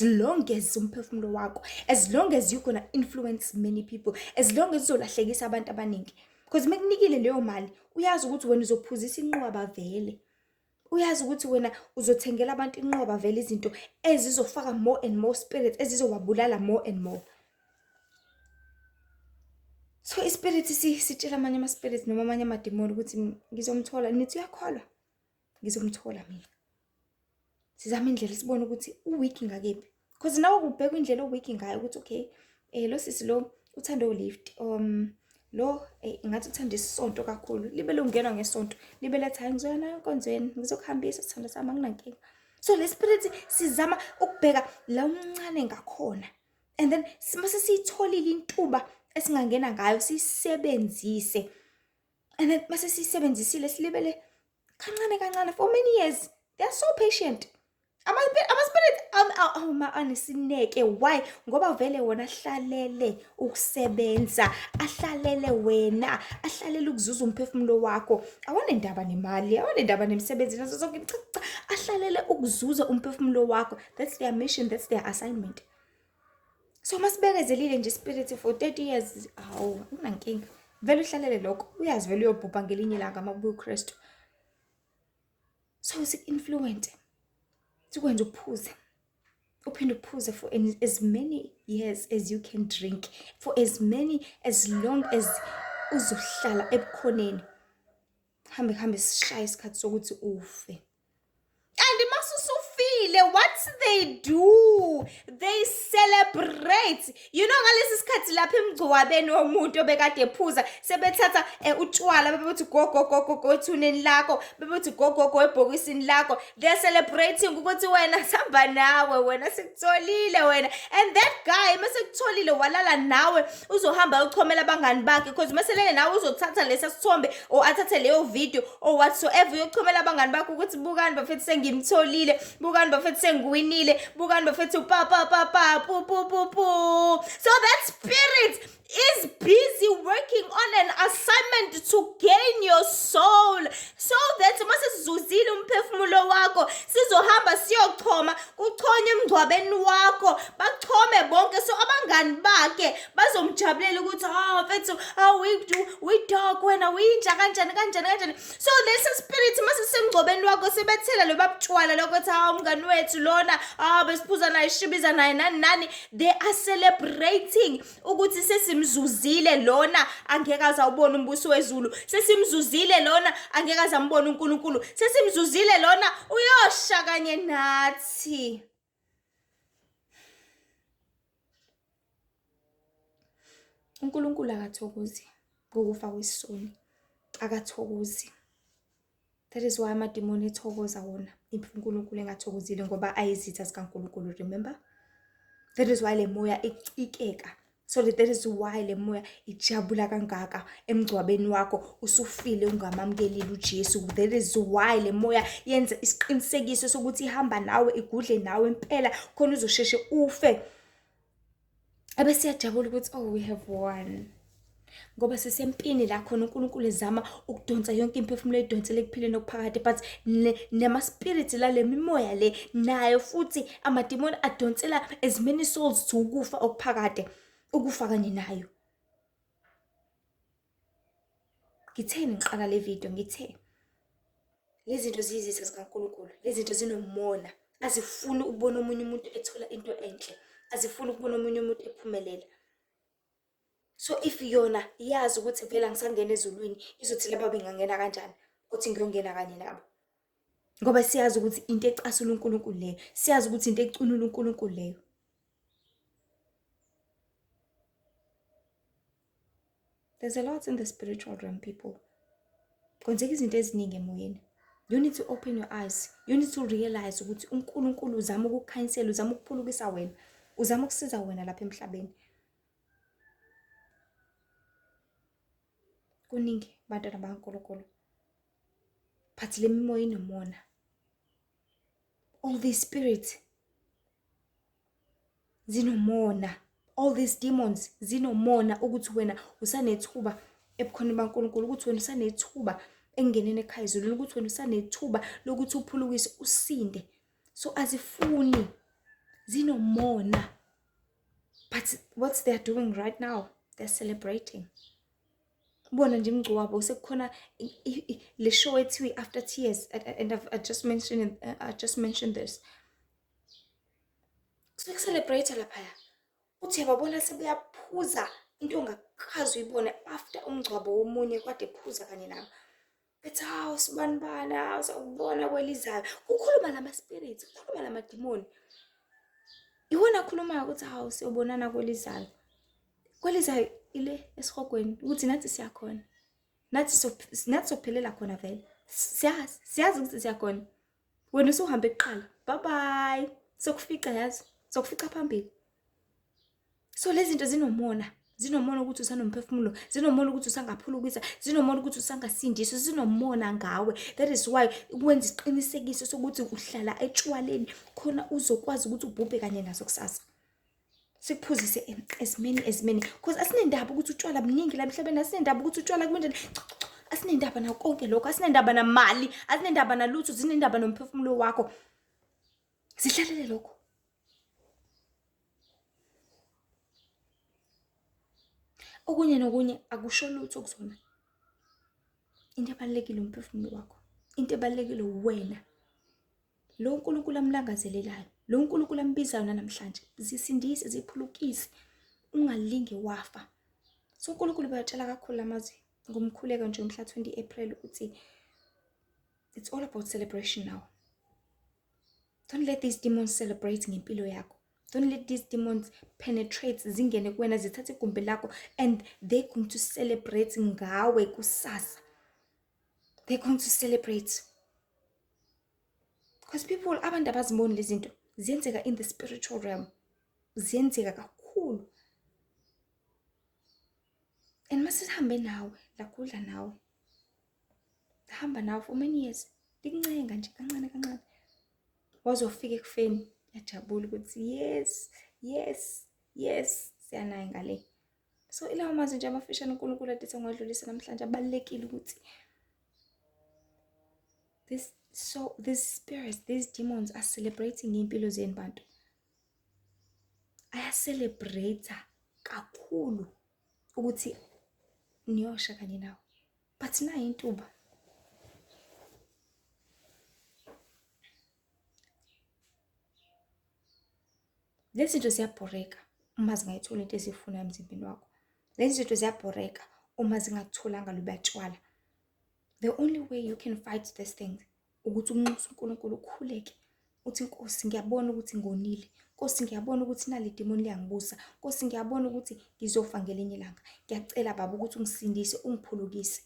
long as umphefumulo wakho as long as you're gonna influence many people as long as uzolahlekisa abantu abaningi because mekunikile leyo mali uyazi ukuthi wena uzophuzisa inqwaba vele uyazi ukuthi wena uzothengela abantu inqwaba vele izinto ezizofaka more and more spirit ezizowabulala more and more. So ispirit sitshela amanye ama-spirits noma amanye amademoni ukuthi ngizomthola, nithi uyakholwa? Ngizomthola mina. Sizama indlela sibone ukuthi u-weak ngakephi. Because nawe kubheka indlela o-weak ngayo ukuthi okay, lo sisi lo uthanda o-lift. Lo ngathi uthanda isonto kakhulu. Libe lungenwa ngesonto. Libe letha ngizoya nayo enkonzweni, ngizokuhambisa sithando sami anginankinga. So le spirit sizama ukubheka la umncane ngakhona. And then mase siyitholile intuba esingangena ngayo sisebenzise. And then mase sisebenzisile silibele kancane for many years. They are so patient. Ama-spirit anesineke. Why? Ngoba vele wona ahlalele ukusebenza, ahlalele wena, ahlalele ukuzuza umphefumulo wakho. Awanendaba nemali, awanendaba nemisebenzi nazo zonke. Ahlalele ukuzuza umphefumulo wakho. That's their mission, that's their assignment. So masibekezelile nje spirit for 30 years, unankinga. Vele uhlalele lokho, uyazi vele uyobhubha ngelinye ilanga makubuya uKristu. So sik-influence. Sikwenza uphuze. Uphinde uphuze for as many years as you can drink. For as long as uzohlala ebukhoneni. Hambe sishaya isikhathi sokuthi ufe. And masusufile, what they do? They celebrate. You know ngalesi sikhathi lapha emgcwabeni womuntu obekade ephuza sebethatha utshwala bebethi go ethuneni lakho, bebethi go ebhokisini lakho. They are celebrating ukuthi wena sihamba nawe, wena sikutholile wena. And that guy mase kutholile walala nawe uzohamba uchomela abangani bakhe because maselele nawe uzothatha lesa sithombe or athathe leyo video or whatsoever yochomela abangani bakhe ukuthi bukani bafethi sengimtholile, bukani bafethi sengiwinile, bukani bafethi pu. So that spirit is busy working on an assignment to gain your soul, so that mase sizuzile umphefumulo wakho sizohamba siyochoma kuchonywe emgcwabeni wakho, bachome bonke. So abangani bakhe bazomjabulela ukuthi mfethu we dog wena winja kanjani. So this spirit mase semgcwabeni wakho sebethela lo babutshwala lokuthi umngani wethu lona besiphuza naye ishibiza naye nani. They are celebrating ukuthi sesimzuzile lona angeke azawubona umbuso wezulu, sesimzuzile lona angeke azambona uNkulunkulu, sesimzuzile lona uyosha kanye nathi. uNkulunkulu akathokozi ngokufa kwesisoni, akathokozi. That is why amademoni ethokoza wona, uNkulunkulu engathokozile ngoba ayizitha zikaNkulunkulu. Remember, that is why le moya icikeka. So that is why le moya ijabula kangaka emgcwabeni wakho usufile ungamamkelile uJesu. That is why le moya yenza isiqinisekiso sokuthi ihamba nawe, igudle nawe impela khona uzosheshe ufe. Abese yajabula ukuthi we have won. Ngoba sesempini la khona uNkulunkulu ezama ukudonsa yonke imphefumulo edonsele kuphileni okuphakade, but nema spirit la le mimoya le nayo futhi amademoni adonsela as many souls to ukufa okuphakade, ukufa kanye nayo. Ngitheni ngiqala le video ngithe lezi zinto ziyizitha zikaNkulunkulu, lezi zinto zinomona, azifuni ukubona omunye umuntu ethola into enhle, azifuni ukubona omunye umuntu ephumelela. So if yona iyazi ukuthi vela ngisangena ezulwini, izothi laba bengangena kanjani, uthi ngiyongena kanye nabo. Ngoba siyazi ukuthi into ecasula uNkulunkulu leyo, siyazi ukuthi into ecunula uNkulunkulu leyo. There's a lot in the spiritual realm, people. Kwenzeka izinto eziningi emoyeni. You need to open your eyes. You need to realize ukuthi uNkulunkulu uzama ukukhanyisela, uzama ukuphulukisa wena, uzama ukusiza wena lapha emhlabeni. Kuningi bantwana bakaNkulunkulu, but le mimoya inomona. All these spirits zinomona. All these demons zinomona ukuthi wena usanethuba ebukhoneni baNkulunkulu, ukuthi wena usanethuba engenene ekhaya ezulwini, ukuthi wena usanethuba lokuthi uphulukise usinde. So azifuni, zinomona. But what they are doing right now, they're celebrating. Bona nje imgcwabo sekukhona le show ethiwe After Tears, and I just mentioned this. Sekucelebrate lapha. Uthi yababona sebeyaphuza into kaze uyibone after umngcwabo womunye kade phuza kanye nawe. Bethi hawu sibanibani, hawu sakubona kwelizayo. Kukhuluma lama-spirits, kukhuluma lamadimoni. Iwona akhulumayo ukuthi hawu siyobonana kwelizayo. Kwelizayo ile esihogweni ukuthi nathi siyakhona. Nathi sophelela khona vele. Siyazi ukuthi siyakhona. Wena usuhambe kuqala. Bye bye. Sokufica yazi. Sokufica phambili. So lezi zinto zinomona. Zinomona ukuthi usanomphefumulo. Zinomona ukuthi usangaphulukisa. Zinomona ukuthi usangasindiswa. Zinomona ngawe. That is why ukwenza isiqinisekiso sokuthi uhlala etshwaleni khona uzokwazi ukuthi ubhubhe kanye nazo kusasa. Sikuphuzise as many because asinendaba ukuthi utshwala buningi la emhlabeni. Asinendaba ukuthi utshwala kumindeni. Asinendaba na konke lokho. Asinendaba na mali. Asinendaba na lutho. Zinendaba nomphefumulo wakho. Sihlalele lokho. Okunye nokunye akusho lutho kuzona. Into ebalekile umphefumulo wakho. Into ebalekile wena. Lo uNkulunkulu amlangazelelayo. Lo uNkulunkulu ambizayo namhlanje. Zisindise, ziphulukise. Ungalinge wafa. So uNkulunkulu bayatshela kakhulu amazwi ngomkhuleko nje umhla 20 April ukuthi it's all about celebration now. Don't let these demons celebrate ngempilo yakho. Don't let these demons penetrate zingene kuwena zithathe igumbi lakho and they're going to celebrate ngawe kusasa. They're going to celebrate. Because people abantu abaziboni lezi zinto ziyenzeka in the spiritual realm. Ziyenzeka kakhulu. And masihambe nawe, lakudla nawe. Hamba nawe for many years. Likuncenga nje kancane. Wazofika ekufeni, yajabula ukuthi yes, siyanayo ngale. So ilawo mazwi nje amafishane uNkulunkulu athi ngodlulisa namhlanje abalekile ukuthi these spirits, these demons are celebrating impilo zenu bantu. Aya celebrate kakhulu ukuthi niyosha kanye nawo. But nayo intuba. Lezi zinto ziyabhoreka uma zingayithola into ezifuna emzimbeni wakho. Lezi zinto ziyabhoreka uma zingatholanga lubatshwala. The only way you can fight these things ukuthi unxuse uNkulunkulu ukhuleke. Uthi Nkosi ngiyabona ukuthi ngonile. Nkosi ngiyabona ukuthi nali demon liyangibusa. Nkosi ngiyabona ukuthi ngizofa ngelinye ilanga. Ngiyacela baba ukuthi ungisindise, ungiphulukise.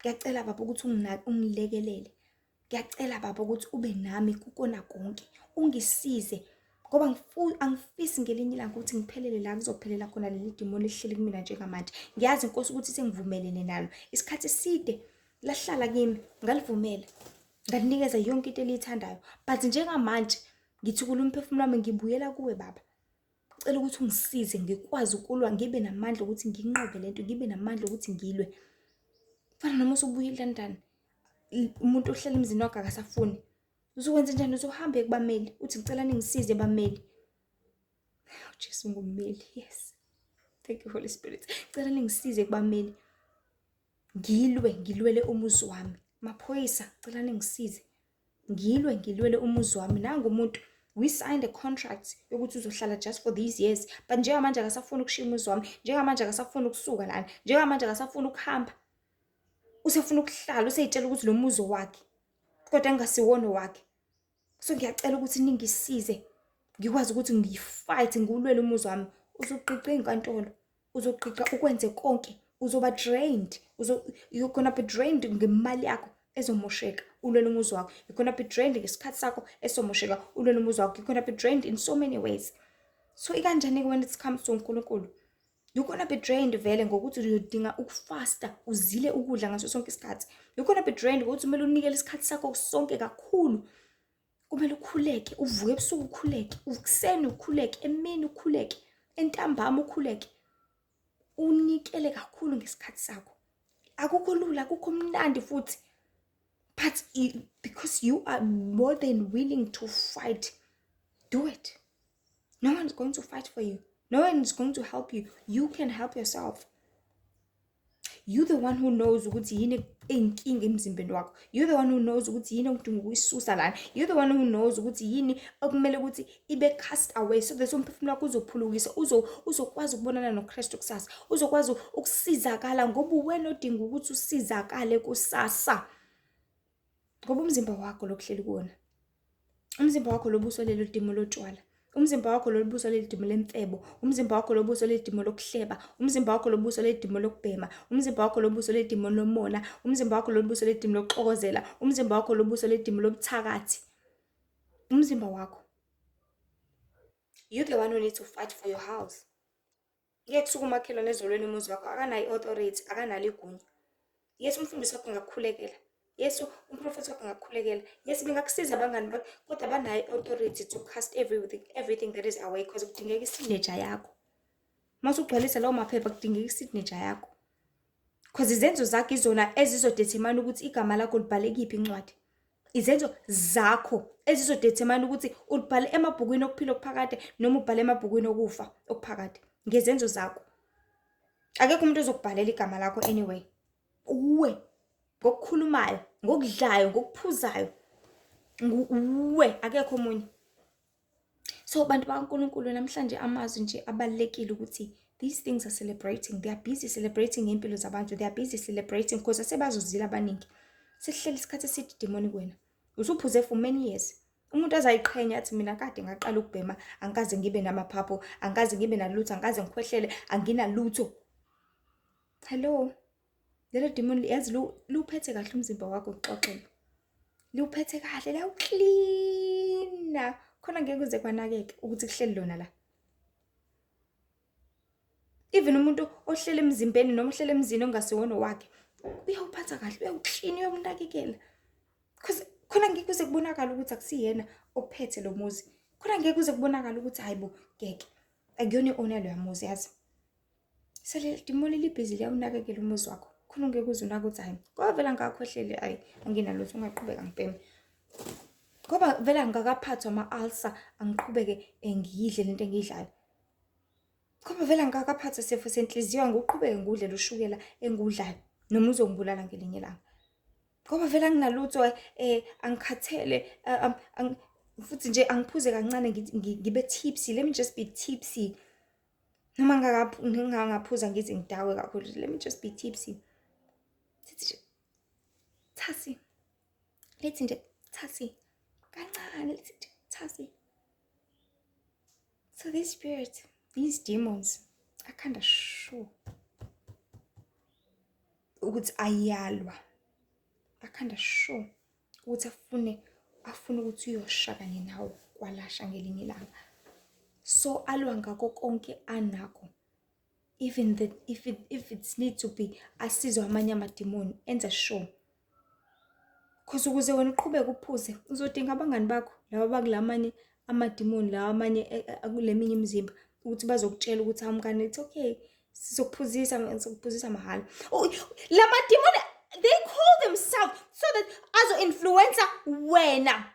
Ngiyacela baba ukuthi ungilekelele. Ngiyacela baba ukuthi ube nami kukona konke. Ungisize. Ngoba angifisi ngelinye ilanga ukuthi ngiphelele la ngizophelela khona leli demon lihleli kumina njengamanje. Ngiyazi Nkosi ukuthi sengivumelene nalo. Isikhathi eside lahlala kimi ngalivumela. Ngalinikeza yonke into eliyithandayo. But njengamanje ngithi kulo umphefumulo wami ngibuyela kuwe baba. Ngicela ukuthi ungisize ngikwazi ukulwa ngibe namandla ukuthi nginqobe lento, ngibe namandla ukuthi ngilwe. Fana noma usubuye eLondon, umuntu ohlala emzini wakhe akasafuni. Uzokwenza njani? Uzohamba kubameli uthi ngicela ningisize bameli. Jesu ngumeli. Yes. Thank you Holy Spirit. Ngicela ningisize kubameli. Ngilwele umuzi wami. Maphoyisa, ngicela ningisize. Ngilwele umuzi wami. Nanga umuntu we signed a contract yokuthi uzohlala just for these years. But njengamanje akasafuna ukushiya umuzi wami. Njengamanje akasafuna ukusuka lana. Njengamanje akasafuna ukuhamba. Usefuna ukuhlala, useyitshela ukuthi lo muzi wakhe. Kodwa engasiwona wakhe. So ngiyacela ukuthi ningisize. Ngikwazi ukuthi ngifight ngulwele umuzi wami. Uzoqiqa inkantolo. Uzoqiqa ukwenze konke. Uzoba drained. You're gonna be drained ngemali yakho ezomosheka ulwele umuzi wakho. You're gonna be drained ngesikhathi sakho esomosheka ulwele umuzi wakho. You're gonna be drained in so many ways. So ikanjani when it comes to uNkulunkulu? You're gonna be drained vele ngokuthi uyodinga ukufasta uzile ukudla ngaso sonke isikhathi. You're gonna be drained ngokuthi kumele unikele isikhathi sakho sonke kakhulu. Kumele ukhuleke, uvuke ebusuku ukhuleke, ukuseni ukhuleke, emini ukhuleke, entambama ukhuleke. Unikele kakhulu ngesikhathi sakho. Akukho lula, akukho mnandi futhi. But because you are more than willing to fight, do it. No one is going to fight for you. No one is going to help you. You can help yourself. You the one who knows ukuthi yini eyinkinga emzimbeni wakho. You the one who knows ukuthi yini okudinga ukuyisusa lana. You the one who knows ukuthi yini okumele ukuthi ibe cast away so that umphefumulo wakho uzophulukisa, uzokwazi ukubonana noKristu kusasa. Uzokwazi ukusizakala ngoba wena odinga ukuthi usizakale kusasa. Ngoba umzimba wakho lokuhleli kuona. Umzimba wakho lobuso lelo dimo lotshwala. Umzimba wakho lobuso lelo dimo lemfebo. Umzimba wakho lobuso lelo dimo lokuhleba. Umzimba wakho lobuso lelo dimo lokubhema. Umzimba wakho lobuso lelo dimo lomona. Umzimba wakho lobuso lelo dimo lokuxokozela. Umzimba wakho lobuso lelo dimo lobuthakathi. Umzimba wakho. You the one who needs to fight for your house. Kusuka umakhelwane ezolweni umuzi wakho akanayo authority, akanalo igunya. Yes, umfundisi wakho ngakukhulekela. Yes, umprofeti wakho ngakukhulekela. Yes, bengakusiza abangani bakho kodwa banayo authority to cast everything that is away because kudingeka isignature yakho. Mase ugcwalisa lawo maphepha kudingeka isignature yakho. Because izenzo zakho izona ezizodetermine ukuthi igama lakho libhale kiphi incwadi. Izenzo zakho ezizodetermine ukuthi ulibhale emabhukwini okuphila okuphakade noma ubhale emabhukwini okufa okuphakade. Ngezenzo zakho. Akekho umuntu ozokubhalela igama lakho anyway. Uwe ngokukhulumayo, ngokudlayo, ngokuphuzayo. Uwe akekho omunye. So bantu bakaNkulunkulu namhlanje amazwi nje abalekile ukuthi these things are celebrating. They are busy celebrating impilo zabantu. They are busy celebrating because asebazozila abaningi. Sihleli isikhathi eside demoni kwena. Usuphuze for many years. Umuntu azayiqhenya athi mina kade ngaqala ukubhema, angikaze ngibe namaphapho, angikaze ngibe nalutho, angikaze ngikhwehlele, anginalutho. Hello. Lelo demoni yazi luphethe kahle umzimba wakho uxoxele. Luphethe kahle la uclean. Khona ngeke kuze kwanakeke ukuthi kuhleli lona la. Even umuntu ohlele emzimbeni noma ohlele emzini ongasiwona wakhe, uyawuphatha kahle, uyawuclean, uyamnakekela. Because khona ngeke kuze kubonakala ukuthi akusiyena ophethe lo muzi. Khona ngeke kuze kubonakala ukuthi hayibo ngeke. Akuyona i-owner lo yamuzi yazi. Sele demoni libhizi liyawunakekela umuzi wakho. Khona ngeke kuze unaka ukuthi hayi. Ngoba vela ngakhohlele hayi anginalutho ungaqhubeka ngibheme. Ngoba vela ngakaphathwa ama-ulcer angiqhubeke ngiyidle lento engiyidlayo. Ngoba vela ngakaphathwa sefo senhliziyo ngokuqhubeka ngudle loshukela engudlayo noma uzongibulala ngelinye ilanga. Ngoba vela nginalutho angikhathele futhi nje angiphuze kancane ngibe tipsy. Let me just be tipsy. Noma ngingaphuza ngize ngidawe kakhulu. Let me just be tipsy. Thasi. Lethi nje thasi. Kancane lethi nje thasi. So this spirit, these demons, are kind of sure ukuthi ayalwa. I kind of sure ukuthi afune ukuthi uyoshakane nawe kwalasha ngelinye ilanga. So alwa ngakho konke anakho. Even that if it's need to be asizwe amanye amademoni enza sure. Because ukuze wena uqhubeke uphuze uzodinga abangani bakho laba bakulamanye amademoni lawa amanye akuleminye imizimba ukuthi bazokutshela ukuthi amkani it's okay sizokuphuzisa mahhala. Lama demoni they call themselves so that azo influencer wena.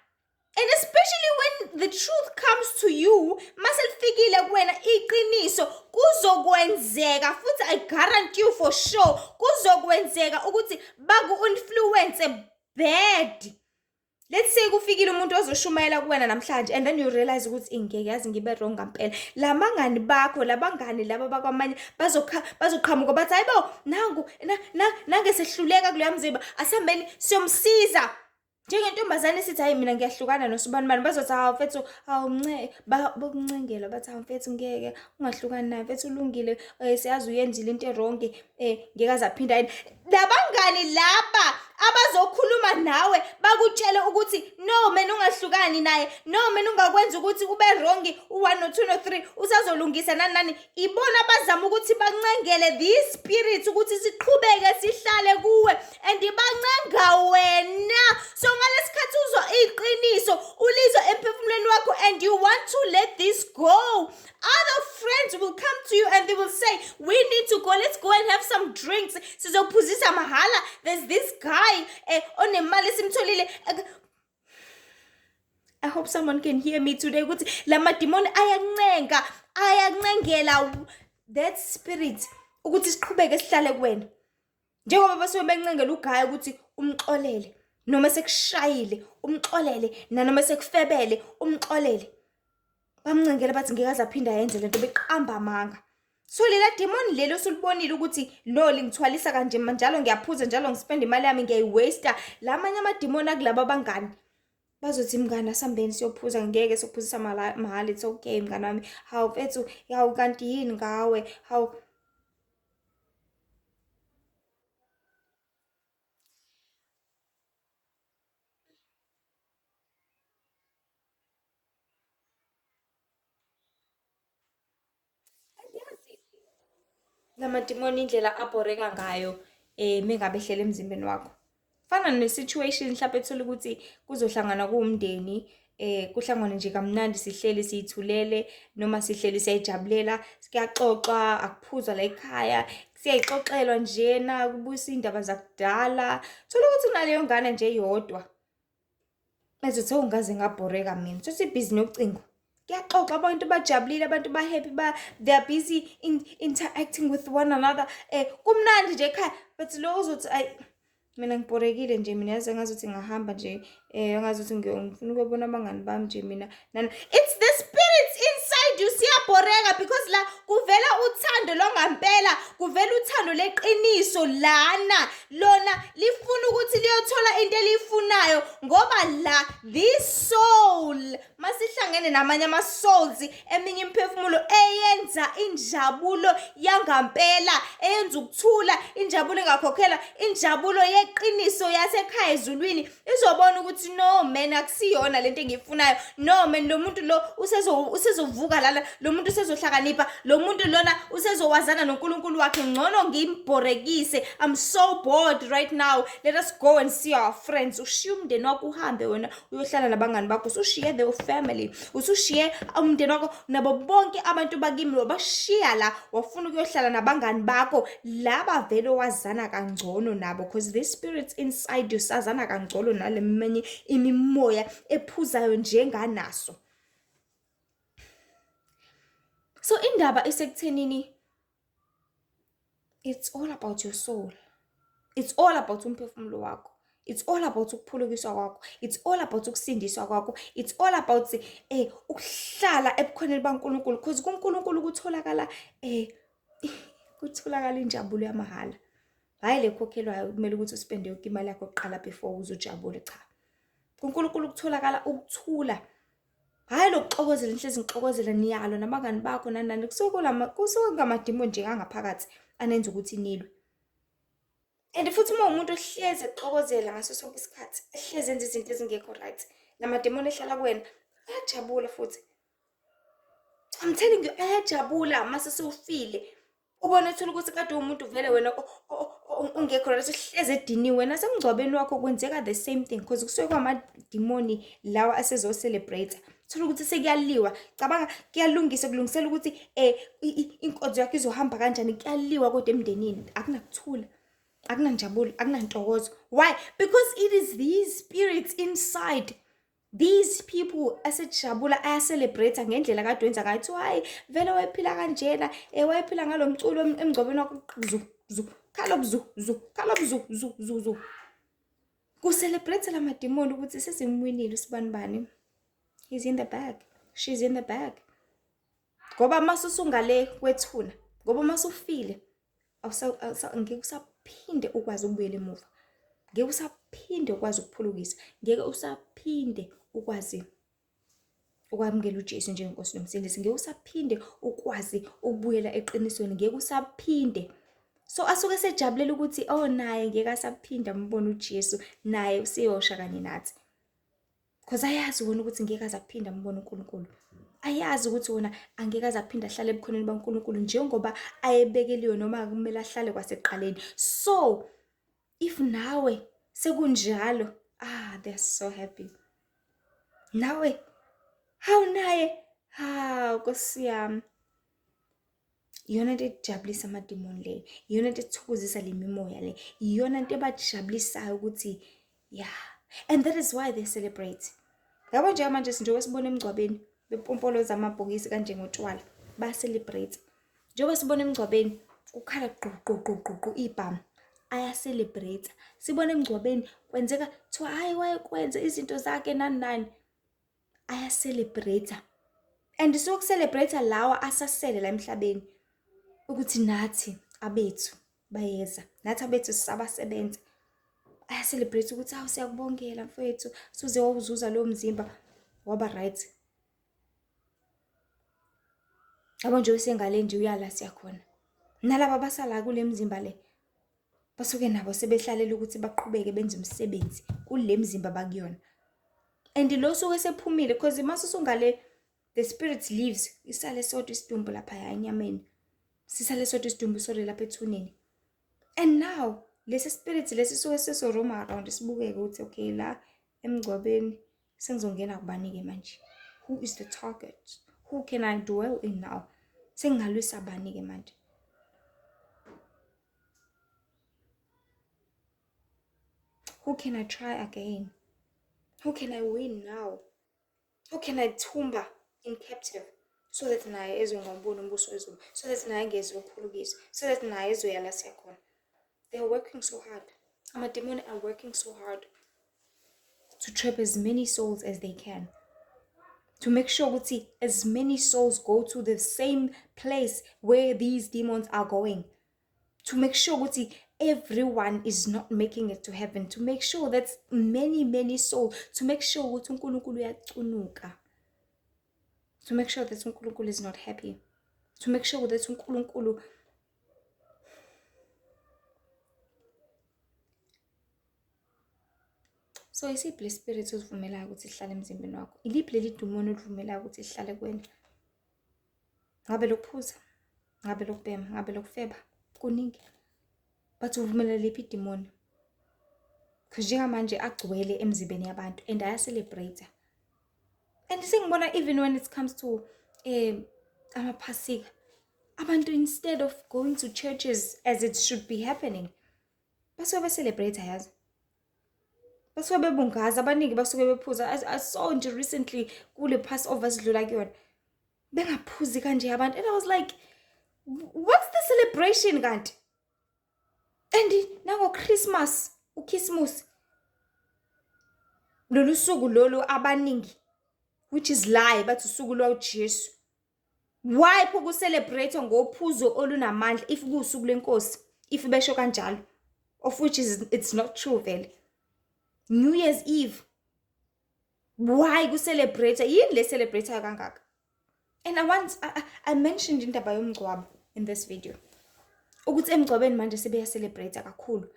And especially when the truth comes to you, maselifikile kuwena iqiniso kuzokwenzeka futhi I guarantee you for sure kuzokwenzeka ukuthi baku-influence bad. Let's say kufikile umuntu ozoshumayela kuwena namhlanje and then you realize ukuthi ingeke yazi ngibe wrong ngempela. Lamangani bakho labangani laba bakwamanye bazoqhamuka bathi hayibo nange sehluleka kuleya mzimba asihambeni siyomsiza. Njengentombazane sithi hayi mina ngiyahlukana noSubanibani bazothi hawu mfethu bokuncengela bathi hawu mfethu ngeke ungahlukani naye mfethu ulungile siyazi uyenzile into wrong ngeke azaphinda yini. Labangani laba abazokhuluma nawe bakutshele ukuthi no mina ungahlukani naye, no mina ungakwenza ukuthi ube wrong u1 no2 no3 usazolungisa nani ibona bazama ukuthi bancengele these spirits ukuthi siqhubeke sihlale kuwe and ibancenga wena. So ngalesikhathi uzwa iqiniso ulizwa emphefumulweni wakho and you want to let this go, other friends will come to you and they will say we need to go, let's go and have some drinks sizophuzisa mahala. There's this guy onemali simtholile. I hope someone can hear me today ukuthi lama demoni ayancengela that spirit ukuthi siqhubeke sihlale kuwena. Njengoba basuke bencengela ugaya ukuthi umxolele, noma sekushayile umxolele, nanoma sekufebele umxolele. Bamncengela bathi ngeke aze aphinde ayenze lento, beqamba amanga. So lela demon lelo usulibonile ukuthi lo lingithwalisa kanje, njalo ngiyaphuza, njalo ngispenda imali yami ngiyayiwaste. Lamanye amademon akulabo abangani bazothi mngani asambeni siyophuza, ngeke sokuphuzisa mahhala. It's okay mngani wami, hawu mfethu, hawu kanti yini ngawe, hawu. Lamadimoni indlela abhoreka ngayo mengabe ehlele emzimbeni wakho. Fana ne-situation mhlawumbe ethola ukuthi kuzohlangana kuwumndeni, kuhlangane nje kamnandi sihleli siyithulele noma sihleli siyayijabulela, kuyaxoxwa, akuphuzwa la ekhaya, siyayixoxelwa njena, kubuyiswa iy'ndaba zakudala. Thola ukuthi unaleyo ngane nje eyodwa ezothi ungaze ngabhoreka mina. Thola ibhizi nocingo. Kuyaxoxa, abantu bajabulile, abantu ba-happy, they are busy interacting with one another. Kumnandi nje ekhaya, but lo uzothi ayi mina ngibhorekile nje mina, yazi engazuthi ngahamba nje, engazuthi ngifuna ukuyobona abangani bami nje mina. It's the spirits inside you siyabhoreka, because la kuvela uthando longampela, kuvela uthando leqiniso lana. Lona lifuna ukuthi liyothola into eliyifunayo, ngoba la this soul masihlangene namanye ama-souls, eminye imphefumulo eyenza injabulo yangampela, eyenza ukuthula, injabulo engakhokhela, injabulo yeqiniso yasekhaya ezulwini, izobona ukuthi no man, akusiyona lento engiyifunayo. No man, lo muntu lo usezovuka lana, lo muntu usezohlakanipha, lo muntu lona usezowazana noNkulunkulu wakhe. Ngcono ngimbhorekise, I'm so bored right now, let us go and see our friends. Ushiye umndeni wakho uhambe wena uyohlala nabangani bakho, usushiye the family, usushiye umndeni wakho nabo bonke abantu bakimi, wabashiya la, wafuna ukuyohlala nabangani bakho laba vele wazana kangcono nabo, because the spirits inside you sazana kangcono nalemenye imimoya ephuzayo njenganaso. So indaba isekuthenini, it's all about your soul. It's all about umphefumulo wakho. It's all about ukuphulukiswa kwakho. It's all about ukusindiswa kwakho. It's all about ukuhlala ebukhoneni baNkulunkulu, because kuNkulunkulu kutholakala injabulo yamahhala. Hayi le khokhelwayo kumele ukuthi uspende yonke imali yakho kuqala before uzojabula, cha. kuNkulunkulu kutholakala ukuthula. Hayi lokuxokozela inhlezi ngixokozela niyalo nabangani bakho nanani, kusuke ngamadimoni nje angaphakathi anenza ukuthi nilwe. And futhi uma umuntu ohleze exokozela ngaso sonke isikhathi, ehleze enza izinto ezingekho right, namademoni ehlala kuwena ayajabula futhi. I'm telling you, ayajabula mase sewufile. Ubone uthola ukuthi kade umuntu vele wena ungekho right, uhleze ediniwe, wena semngcwabeni wakho kwenzeka the same thing, because kusuke kwamadimoni lawa asezo celebrate. Thola ukuthi sekuyaliwa, cabanga kuyalungisa, kulungisela ukuthi inkonzo yakho izohamba kanjani, kuyaliwa kodwa emndenini akunakuthula, akunanjabulo, akunantokozo. Why? Because it is these spirits inside, these people asejabula, ayacelebrate ngendlela kade wenza ngayo. Hayi vele wayephila kanjena, wayephila ngalo mculo emngcwabeni wakho, bzu bzu, khala bzu bzu, khala bzu bzu bzu bzu. Kucelebrate la madimoni ukuthi sesimwinile usibanibani. He's in the bag, she's in the bag. Ngoba masusungale kwethuna, ngoba masufile, ngeke usaphinde ukwazi ukubuyela emuva, ngeke usaphinde ukwazi ukuphulukisa, ngeke usaphinde ukwazi ukwamukela uJesu njengenkosi nomsindisi, ngeke usaphinde ukwazi ukubuyela eqinisweni, ngeke usaphinde. So asuke sejabulela ukuthi naye ngeke asaphinde ambone uJesu, naye useyosha kanye nathi, because ayazi wona ukuthi ngeke aze aphinda ambone uNkulunkulu. Ayazi ukuthi wona angeke aze aphinda ahlale ebukhoneni baNkulunkulu njengoba ayebekeliwe noma kumele ahlale kwasekuqaleni. So if nawe sekunjalo, they're so happy. Nawe hawu naye, hawu Nkosi yami, iyona into ejabulisa amadimoni le, iyona into ethokozisa le mimoya le, iyona into ebajabulisayo ukuthi and that is why they celebrate. Yabo nje manje njengoba sibona emngcwabeni bepompoloza amabhokisi kanje ngotshwala, ba celebrate. Njengoba sibona emngcwabeni ukhala gqu ibhamu, ayacelebrate. Sibona emngcwabeni kwenzeka kuthiwa hayi wayekwenza izinto zakhe nani nani, ayacelebrate. And sokucelebrate lawa asasele la emhlabeni ukuthi nathi abethu bayeza, nathi abethu sisabasebenza. Ayacelebrate ukuthi hawu siyakubongela mfethu, suze wawuzuza lowo mzimba waba right. Yabo nje usengale nje uyala siyakhona. Nalaba basala kule mzimba le basuke nabo sebehlalela ukuthi baqhubeke benze umsebenzi kule mzimba bakuyona. And lo suke sephumile because mase usungale the spirit leaves, isale sodwa isidumbu lapha enyameni. Sisale sodwa isidumbu sorry lapha ethuneni. And now lesi spirit lesi suke sesoroma around sibukeke ukuthi okay la emgcwabeni sengizongena kubani ke manje? Who is the target? Who can I dwell in now? Sengingalwisa bani ke manje? Who can I try again? Who can I win now? Who can I tumba in captive so that naye ezongambona umbuso wezulu, so that naye ngezophulukisa, so that naye ezoyala siyakhona? They are working so hard. Amademoni are working so hard to trap as many souls as they can, to make sure ukuthi as many souls go to the same place where these demons are going, to make sure ukuthi everyone is not making it to heaven, to make sure that many souls, to make sure ukuthi uNkulunkulu uyacunuka, to make sure that uNkulunkulu is not happy, to make sure that uNkulunkulu so isiphi le spirit osivumelayo ukuthi sihlale emzimbeni wakho? Iliphi leli demon olivumelayo ukuthi lihlale kuwena? Ngabe lokuphuza, ngabe lokubhema, ngabe lokufeba, kuningi. But uvumela liphi demon? Because njengamanje agcwele emzimbeni yabantu and ayacelebrate. And sengibona even when it comes to amaphasika, abantu instead of going to churches as it should be happening, basuke becelebrate yazi. Basuke bebungaza, abaningi basuke bephuza. I saw nje recently kule Passover sidlula kuyona, bengaphuzi kanje abantu. And I was like, what's the celebration kanti? And nango Christmas, uKhisimusi, lolu suku lolu abaningi, which is lie, bathi usuku lwaJesu. Why pho kucelebrate ngophuzo olunamandla if kusuku lenkosi, if besho kanjalo, of which is it's not true vele? New Year's Eve, why kucelebrate? Yini le celebrate kangaka? And I mentioned indaba yomngcwabo in this video, ukuthi emngcwabeni manje sebeya celebrate kakhulu.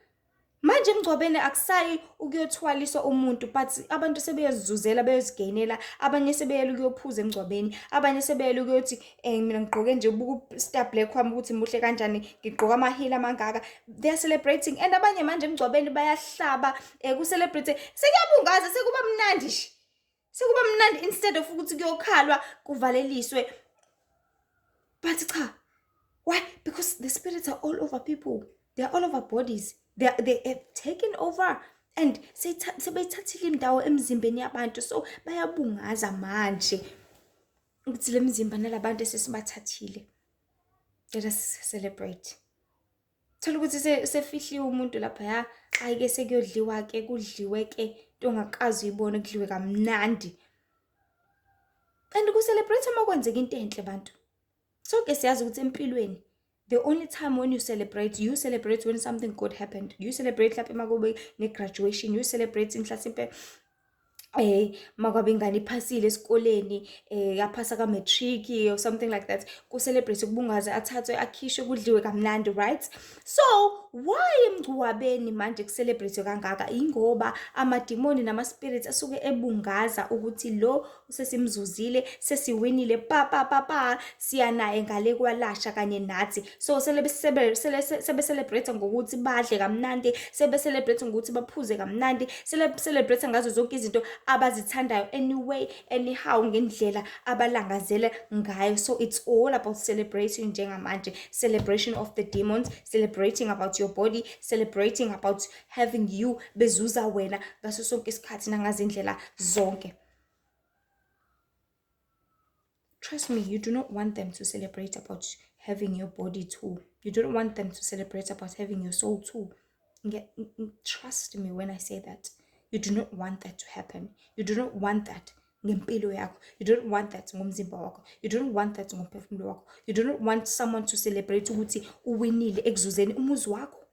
Manje emngcwabeni akusayi ukuyothwaliswa umuntu, but abantu sebeyazuzela, beyozigainela. Abanye sebeyela ukuyophuza emngcwabeni, abanye sebeyela ukuthi mina ngigqoke nje ubuku star black wami ukuthi muhle kanjani, ngigqoka amahila amangaka. They are celebrating. And abanye manje emngcwabeni bayahlaba ku celebrate. Sekuyabungaza, sekuba mnandi nje. Sekuba mnandi instead of ukuthi kuyokhalwa kuvaleliswe. But cha, why? Because the spirits are all over people. They are all over bodies. They have taken over and sebeyithathile indawo emzimbeni yabantu. So bayabungaza manje ukuthi le mzimba nalabantu esesibathathile. Let us celebrate. Thola ukuthi sefihliwe umuntu lapha ya, ayike sekuyodliwa ke, kudliwe ke, into ongakazi uyibone kudliwe kamnandi. And ku celebrate uma kwenzeka into enhle bantu. So ke siyazi ukuthi empilweni the only time when you celebrate when something good happened. You celebrate lapha makube ne graduation, you celebrate mhlasimpe makwabe ingane iphasile esikoleni, yaphasa ka matric or something like that. Ku celebrate kubungaza, athathwe akhishwe, kudliwe kamnandi, right? So why emngcwabeni manje ku celebrate kangaka? Ingoba amademoni nama spirits asuke ebungaza ukuthi lo usesimzuzile, sesiwinile pa siyanaye ngale kwalasha kanye nathi. So sebe celebrate ngokuthi badle kamnandi, sebe celebrate ngokuthi baphuze kamnandi, celebrate ngazo zonke izinto abazithandayo anyway, anyhow, ngendlela abalangazele ngayo. So it's all about celebrating njengamanje. Celebration of the demons, celebrating about your body, celebrating about having you bezuza wena ngaso sonke isikhathi nangazindlela zonke. Trust me, you do not want them to celebrate about having your body too. You don't want them to celebrate about having your soul too. Trust me when I say that. You do not want that to happen. You do not want that ngempilo yakho. You don't want that ngomzimba wakho. You don't want that ngomphefumulo wakho. You do not want someone to celebrate ukuthi uwinile ekuzuzeni umuzi wakho.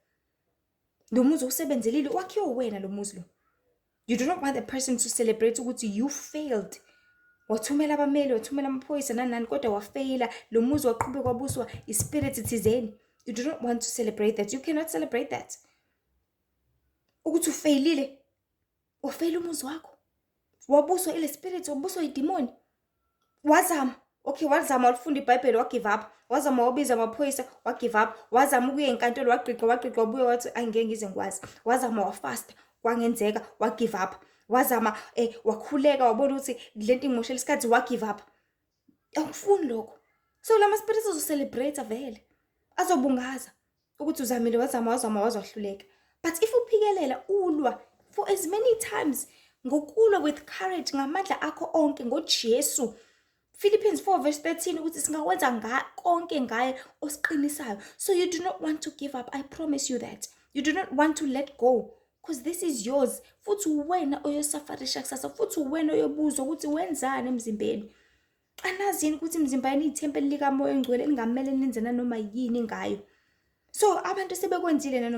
Lo muzi usebenzelile wakhiwe wena lo muzi lo. You do not want the person to celebrate ukuthi you failed. Wathumela abameli, wathumela amaphoyisa nani kodwa wafeyila. Lo muzi waqhubeka wabuswa ispirit thizeni. You do not want to celebrate that. You cannot celebrate that. Ukuthi ufailile. Wafeyila umuzi wakho. Wabuswa ile spirit, wabuswa idemoni. Wazama. Okay, wazama ukufunda iBhayibheli wa give up. Wazama wabiza amaphoyisa wa give up. Wazama ukuya enkantolo wagqiqa wabuye wathi angeke ngize ngikwazi. Wazama wafasta kwangenzeka wa give up. Wazama wakhuleka wabona ukuthi lento imoshela isikhathi wa give up. Awufuni lokho. So lama spirits uzocelebrate vele. Azobungaza ukuthi uzamile wazama wazohluleka. But if upikelela ulwa for as many times ngokulwa with courage ngamandla akho onke ngoJesu. Philippians 4:13 ukuthi singakwenza konke ngaye osiqinisayo. So you do not want to give up. I promise you that. You do not want to let go because this is yours. Futhi wena oyosafarisha kusasa, futhi wena oyobuzwa ukuthi wenzani emzimbeni. Anazini ukuthi imizimba yini ithempeli likaMoya Engcwele lingamele nenze nanoma yini ngayo. So abantu sebekwenzile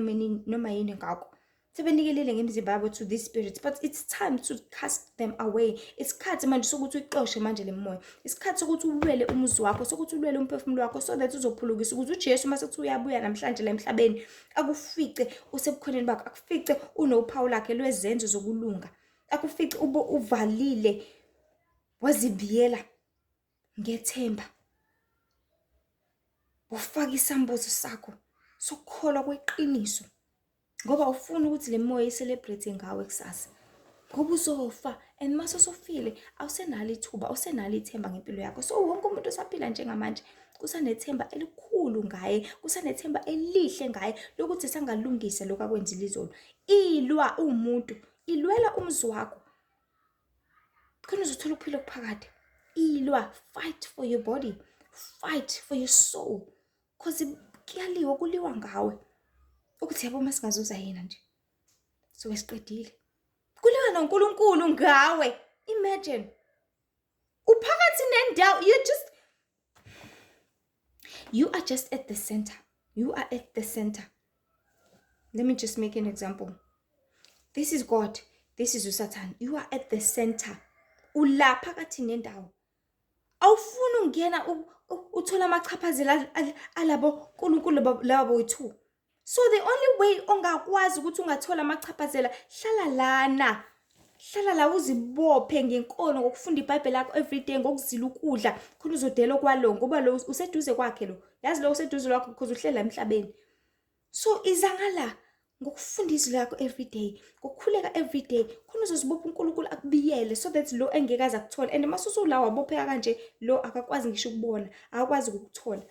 noma yini ngakho. Sebenikelele ngemizimba yabo to these spirits, but it's time to cast them away. Isikhathi manje sokuthi uyiqoshe manje lemoya. Isikhathi sokuthi ulwele umuzi wakho, sokuthi ulwele umphefumulo wakho so that uzophulukisa ukuthi uJesu mase kuthi uyabuya namhlanje la emhlabeni akufice usebukhoneni bakho, akufice unophawu lakhe lwezenzo zokulunga. Akufice uvalile wazibiyela ngethemba. Ufaka isambuzo sakho sokukholwa kweqiniso. Ngoba ufuna ukuthi le moya icelebrate ngawe kusasa. Ngoba uzofa and mase sofile awusenalo ithuba, awusenalo ithemba ngempilo yakho. So wonke umuntu osaphila njengamanje kusanethemba elikhulu ngaye, kusanethemba elihle ngaye lokuthi sangalungisa lokho akwenzile izolo. Ilwa umuntu, ilwela umuzi wakho. Khona uzothola ukuphila okuphakade. Ilwa, fight for your body, fight for your soul. Because kuyaliwa kuliwa ngawe. Ukuthi yabo masingazuza yena nje. So esiqedile. Kuliwa noNkulunkulu ngawe. Imagine. Uphakathi nendawo you are just at the center. You are at the center. Let me just make an example. This is God. This is uSatan. You are at the center. Ula phakathi nendawo. Awufuna ungena uthola amachaphazela alabo uNkulunkulu labo yithu. So the only way ongakwazi ukuthi ungathola amachaphazela hlala la uzibophe ngenkolo ngokufunda iBhayibheli lakho everyday ngokuzila ukudla khona uzodela kwalo ngoba lo useduze kwakhe lo yazi lo useduze lakho because uhlela emhlabeni. So izangala ngokufunda izwi lakho everyday ngokukhuleka everyday khona uzozibopha uNkulunkulu akubiyele so that lo engeke aza kuthola and masuzula wabopheka kanje lo akakwazi ngisho ukubona akakwazi ukukuthola.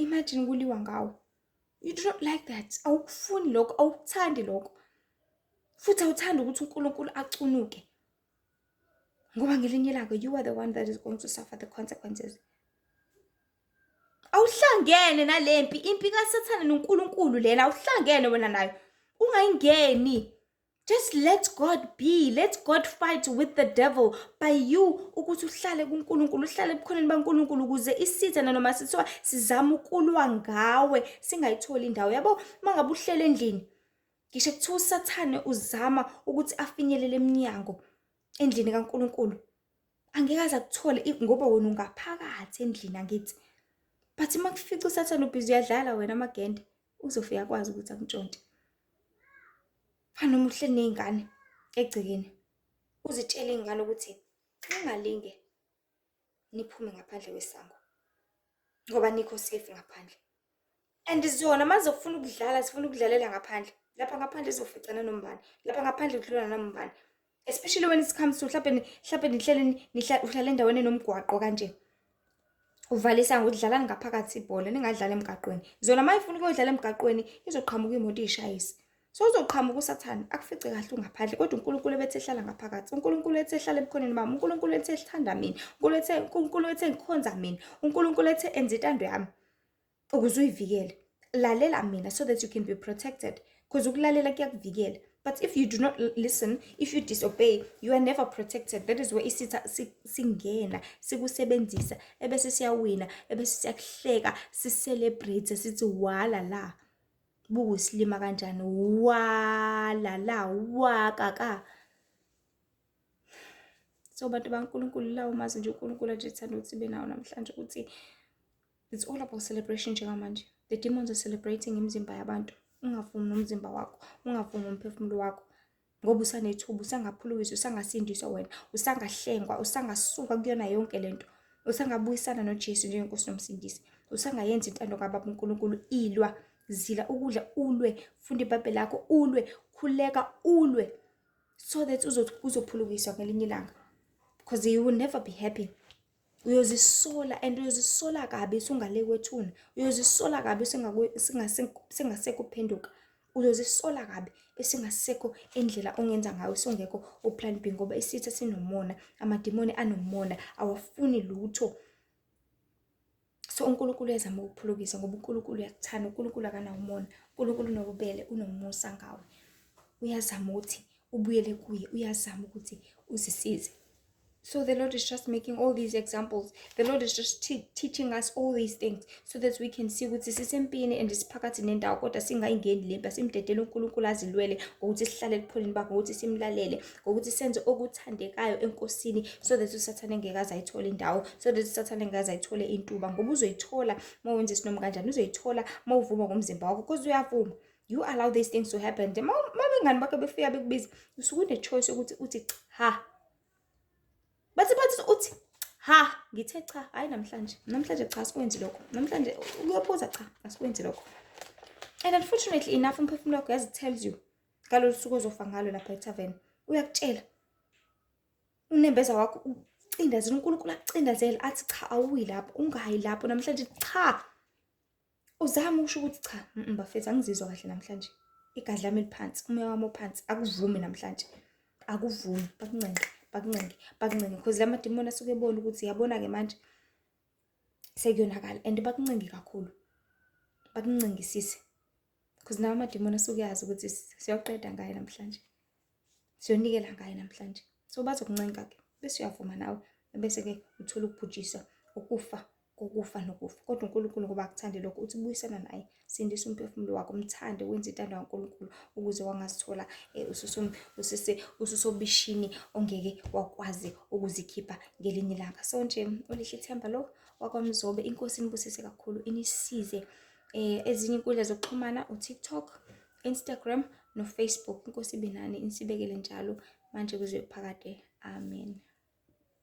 Imagine kuliwa ngawo. You do not like that. Awukufuni lokho, awukuthandi lokho. Futhi awuthandi ukuthi uNkulunkulu acunuke. Ngoba ngelinye ilanga you are the one that is going to suffer the consequences. Awuhlangene nalempi, impi kaSathane noNkulunkulu lena awuhlangene wena nayo. Ungayingeni. Just let God be. Let God fight with the devil by you ukuthi uhlale kuNkulunkulu, uhlale ebukhoneni baNkulunkulu ukuze isitha noma sithiwa sizama ukulwa ngawe singayitholi indawo. Yabo mangabe uhlele endlini. Ngisho kuthiwa uSathane uzama ukuthi afinyelele eminyango endlini kaNkulunkulu. Angeke aze akuthole ngoba wena ungaphakathi endlini angithi. But makufica uSathane ubhizi uyadlala wena amagende uzofika kwazi ukuthi akuntshontshe. Noma uhleli nezingane egcekeni uzitshela izingane ukuthi ningalinge niphume ngaphandle kwesango ngoba nikho safe ngaphandle and zona maze ufuna ukudlala sifuna ukudlalela ngaphandle lapha ngaphandle izoficana nombani lapha ngaphandle kudlula nombani especially when it comes to mhlawumbe nihlale endaweni enomgwaqo kanje uvale isango udlala ngaphakathi ibhola ningadlala emgaqweni zona mayifuna ukudlala emgaqweni izoqhamuka imoto ishayisa. So uzoqhamuka usathane akufice kahle ungaphandle kodwa uNkulunkulu ebethe ehlala ngaphakathi. uNkulunkulu ethe ehlala ebukhoneni bami. uNkulunkulu ethe ethanda mina. uNkulunkulu ethe ngikhonza mina. uNkulunkulu ethe enza intando yami ukuze uyivikele. Lalela mina so that you can be protected. Because ukulalela kuyakuvikela. But if you do not listen, if you disobey, you are never protected. That is where isitha singena, sikusebenzisa, ebese siyawina, ebese siyakuhleka, sicelebrate, sithi wala la. Bukusilima kanjani? Wala la, wakaka. So bantu baNkulunkulu la umazi nje uNkulunkulu nje ethanda ukuthi sibe nawo namhlanje ukuthi it's all about celebration njengamanje. The demons are celebrating imizimba yabantu. Ungavumi nomzimba wakho, ungavumi umphefumulo wakho. Ngoba usanethuba, usangaphulukiswa, usangasindiswa wena, usangahlengwa, usangasuka kuyona yonke lento. Usangabuyisana noJesu njengenkosi nomsindisi. Usangayenza intando kaBaba uNkulunkulu ilwa, zila ukudla ulwe, funda iBhayibheli lakho ulwe, khuleka ulwe. So that uzophulukiswa ngelinye ilanga. Because you will never be happy. Uyozisola and uyozisola kabi sungale kwethuna. Uyozisola kabi singasekho uphenduka. Uyozisola kabi esingasekho indlela ongenza ngayo songekho uplan B ngoba isitha sinomona, amadimoni anomona, awafuni lutho. So uNkulunkulu uyazama ukuphulukisa ngoba uNkulunkulu uyakuthanda, uNkulunkulu akanawumona, uNkulunkulu unobubele, unomusa ngawe. Uyazama ukuthi ubuyele kuye, uyazama ukuthi uzisize. So the Lord is just making all these examples. The Lord is just teaching us all these things so that we can see ukuthi sisempini and isiphakathi nendawo kodwa singayingeni lempi, simdedele uNkulunkulu azilwele ngokuthi sihlale ekuphoneni bakhe, ngokuthi simlalele, ngokuthi senze okuthandekayo enkosini so that uSathane engeke azayithola indawo, so that uSathane engeke azayithola intuba ngoba uzoyithola mawenza isinoma kanjani, uzoyithola mawuvuma ngomzimba wakho because uyavuma. You allow these things to happen. Mabengani bakhe befika bekubiza, usuke une choice ukuthi uthi ha. Bathi uthi ha ngithe cha hayi namhlanje cha sikwenzi lokho, namhlanje uyaphuza cha asikwenzi lokho. And unfortunately enough umphefumulo wakho yazi tells you ngalolu suku ozofa ngalo lapha eTavern uyakutshela unembeza wakho ucindazela uNkulunkulu akucindazela athi cha awuyi lapho, ungayi lapho namhlanje cha. Uzama ukusho ukuthi cha bafethu angizizwa kahle namhlanje, igazi lami liphansi, umoya wami ophansi, akuvumi namhlanje, akuvumi. Bakuncenke because lamadimoni asuke ebona ukuthi yabona ke manje sekuyonakala and bakuncenge kakhulu, bakuncengisise because nawo amadimoni asuke yazi ukuthi siyoqeda ngaye namhlanje, siyonikela ngaye namhlanje. So bazokuncenga ke bese uyavuma nawe bese ke uthola ukubhujiswa ukufa nokufa. Kodwa uNkulunkulu ngoba akuthande lokho uthi buyisana naye, sindisa umphefumulo wakho, umthande, wenze intando kaNkulunkulu ukuze wangazithola ususobishini ongeke wakwazi ukuzikhipha ngelinye ilanga. So nje ulihle ithemba lo wakwaMzobe, inkosi inibusise kakhulu, inisize. Ezinye inkundla zokuxhumana uTikTok, Instagram noFacebook. Inkosi ibe nani inisibekele njalo manje kuze phakade. Amen.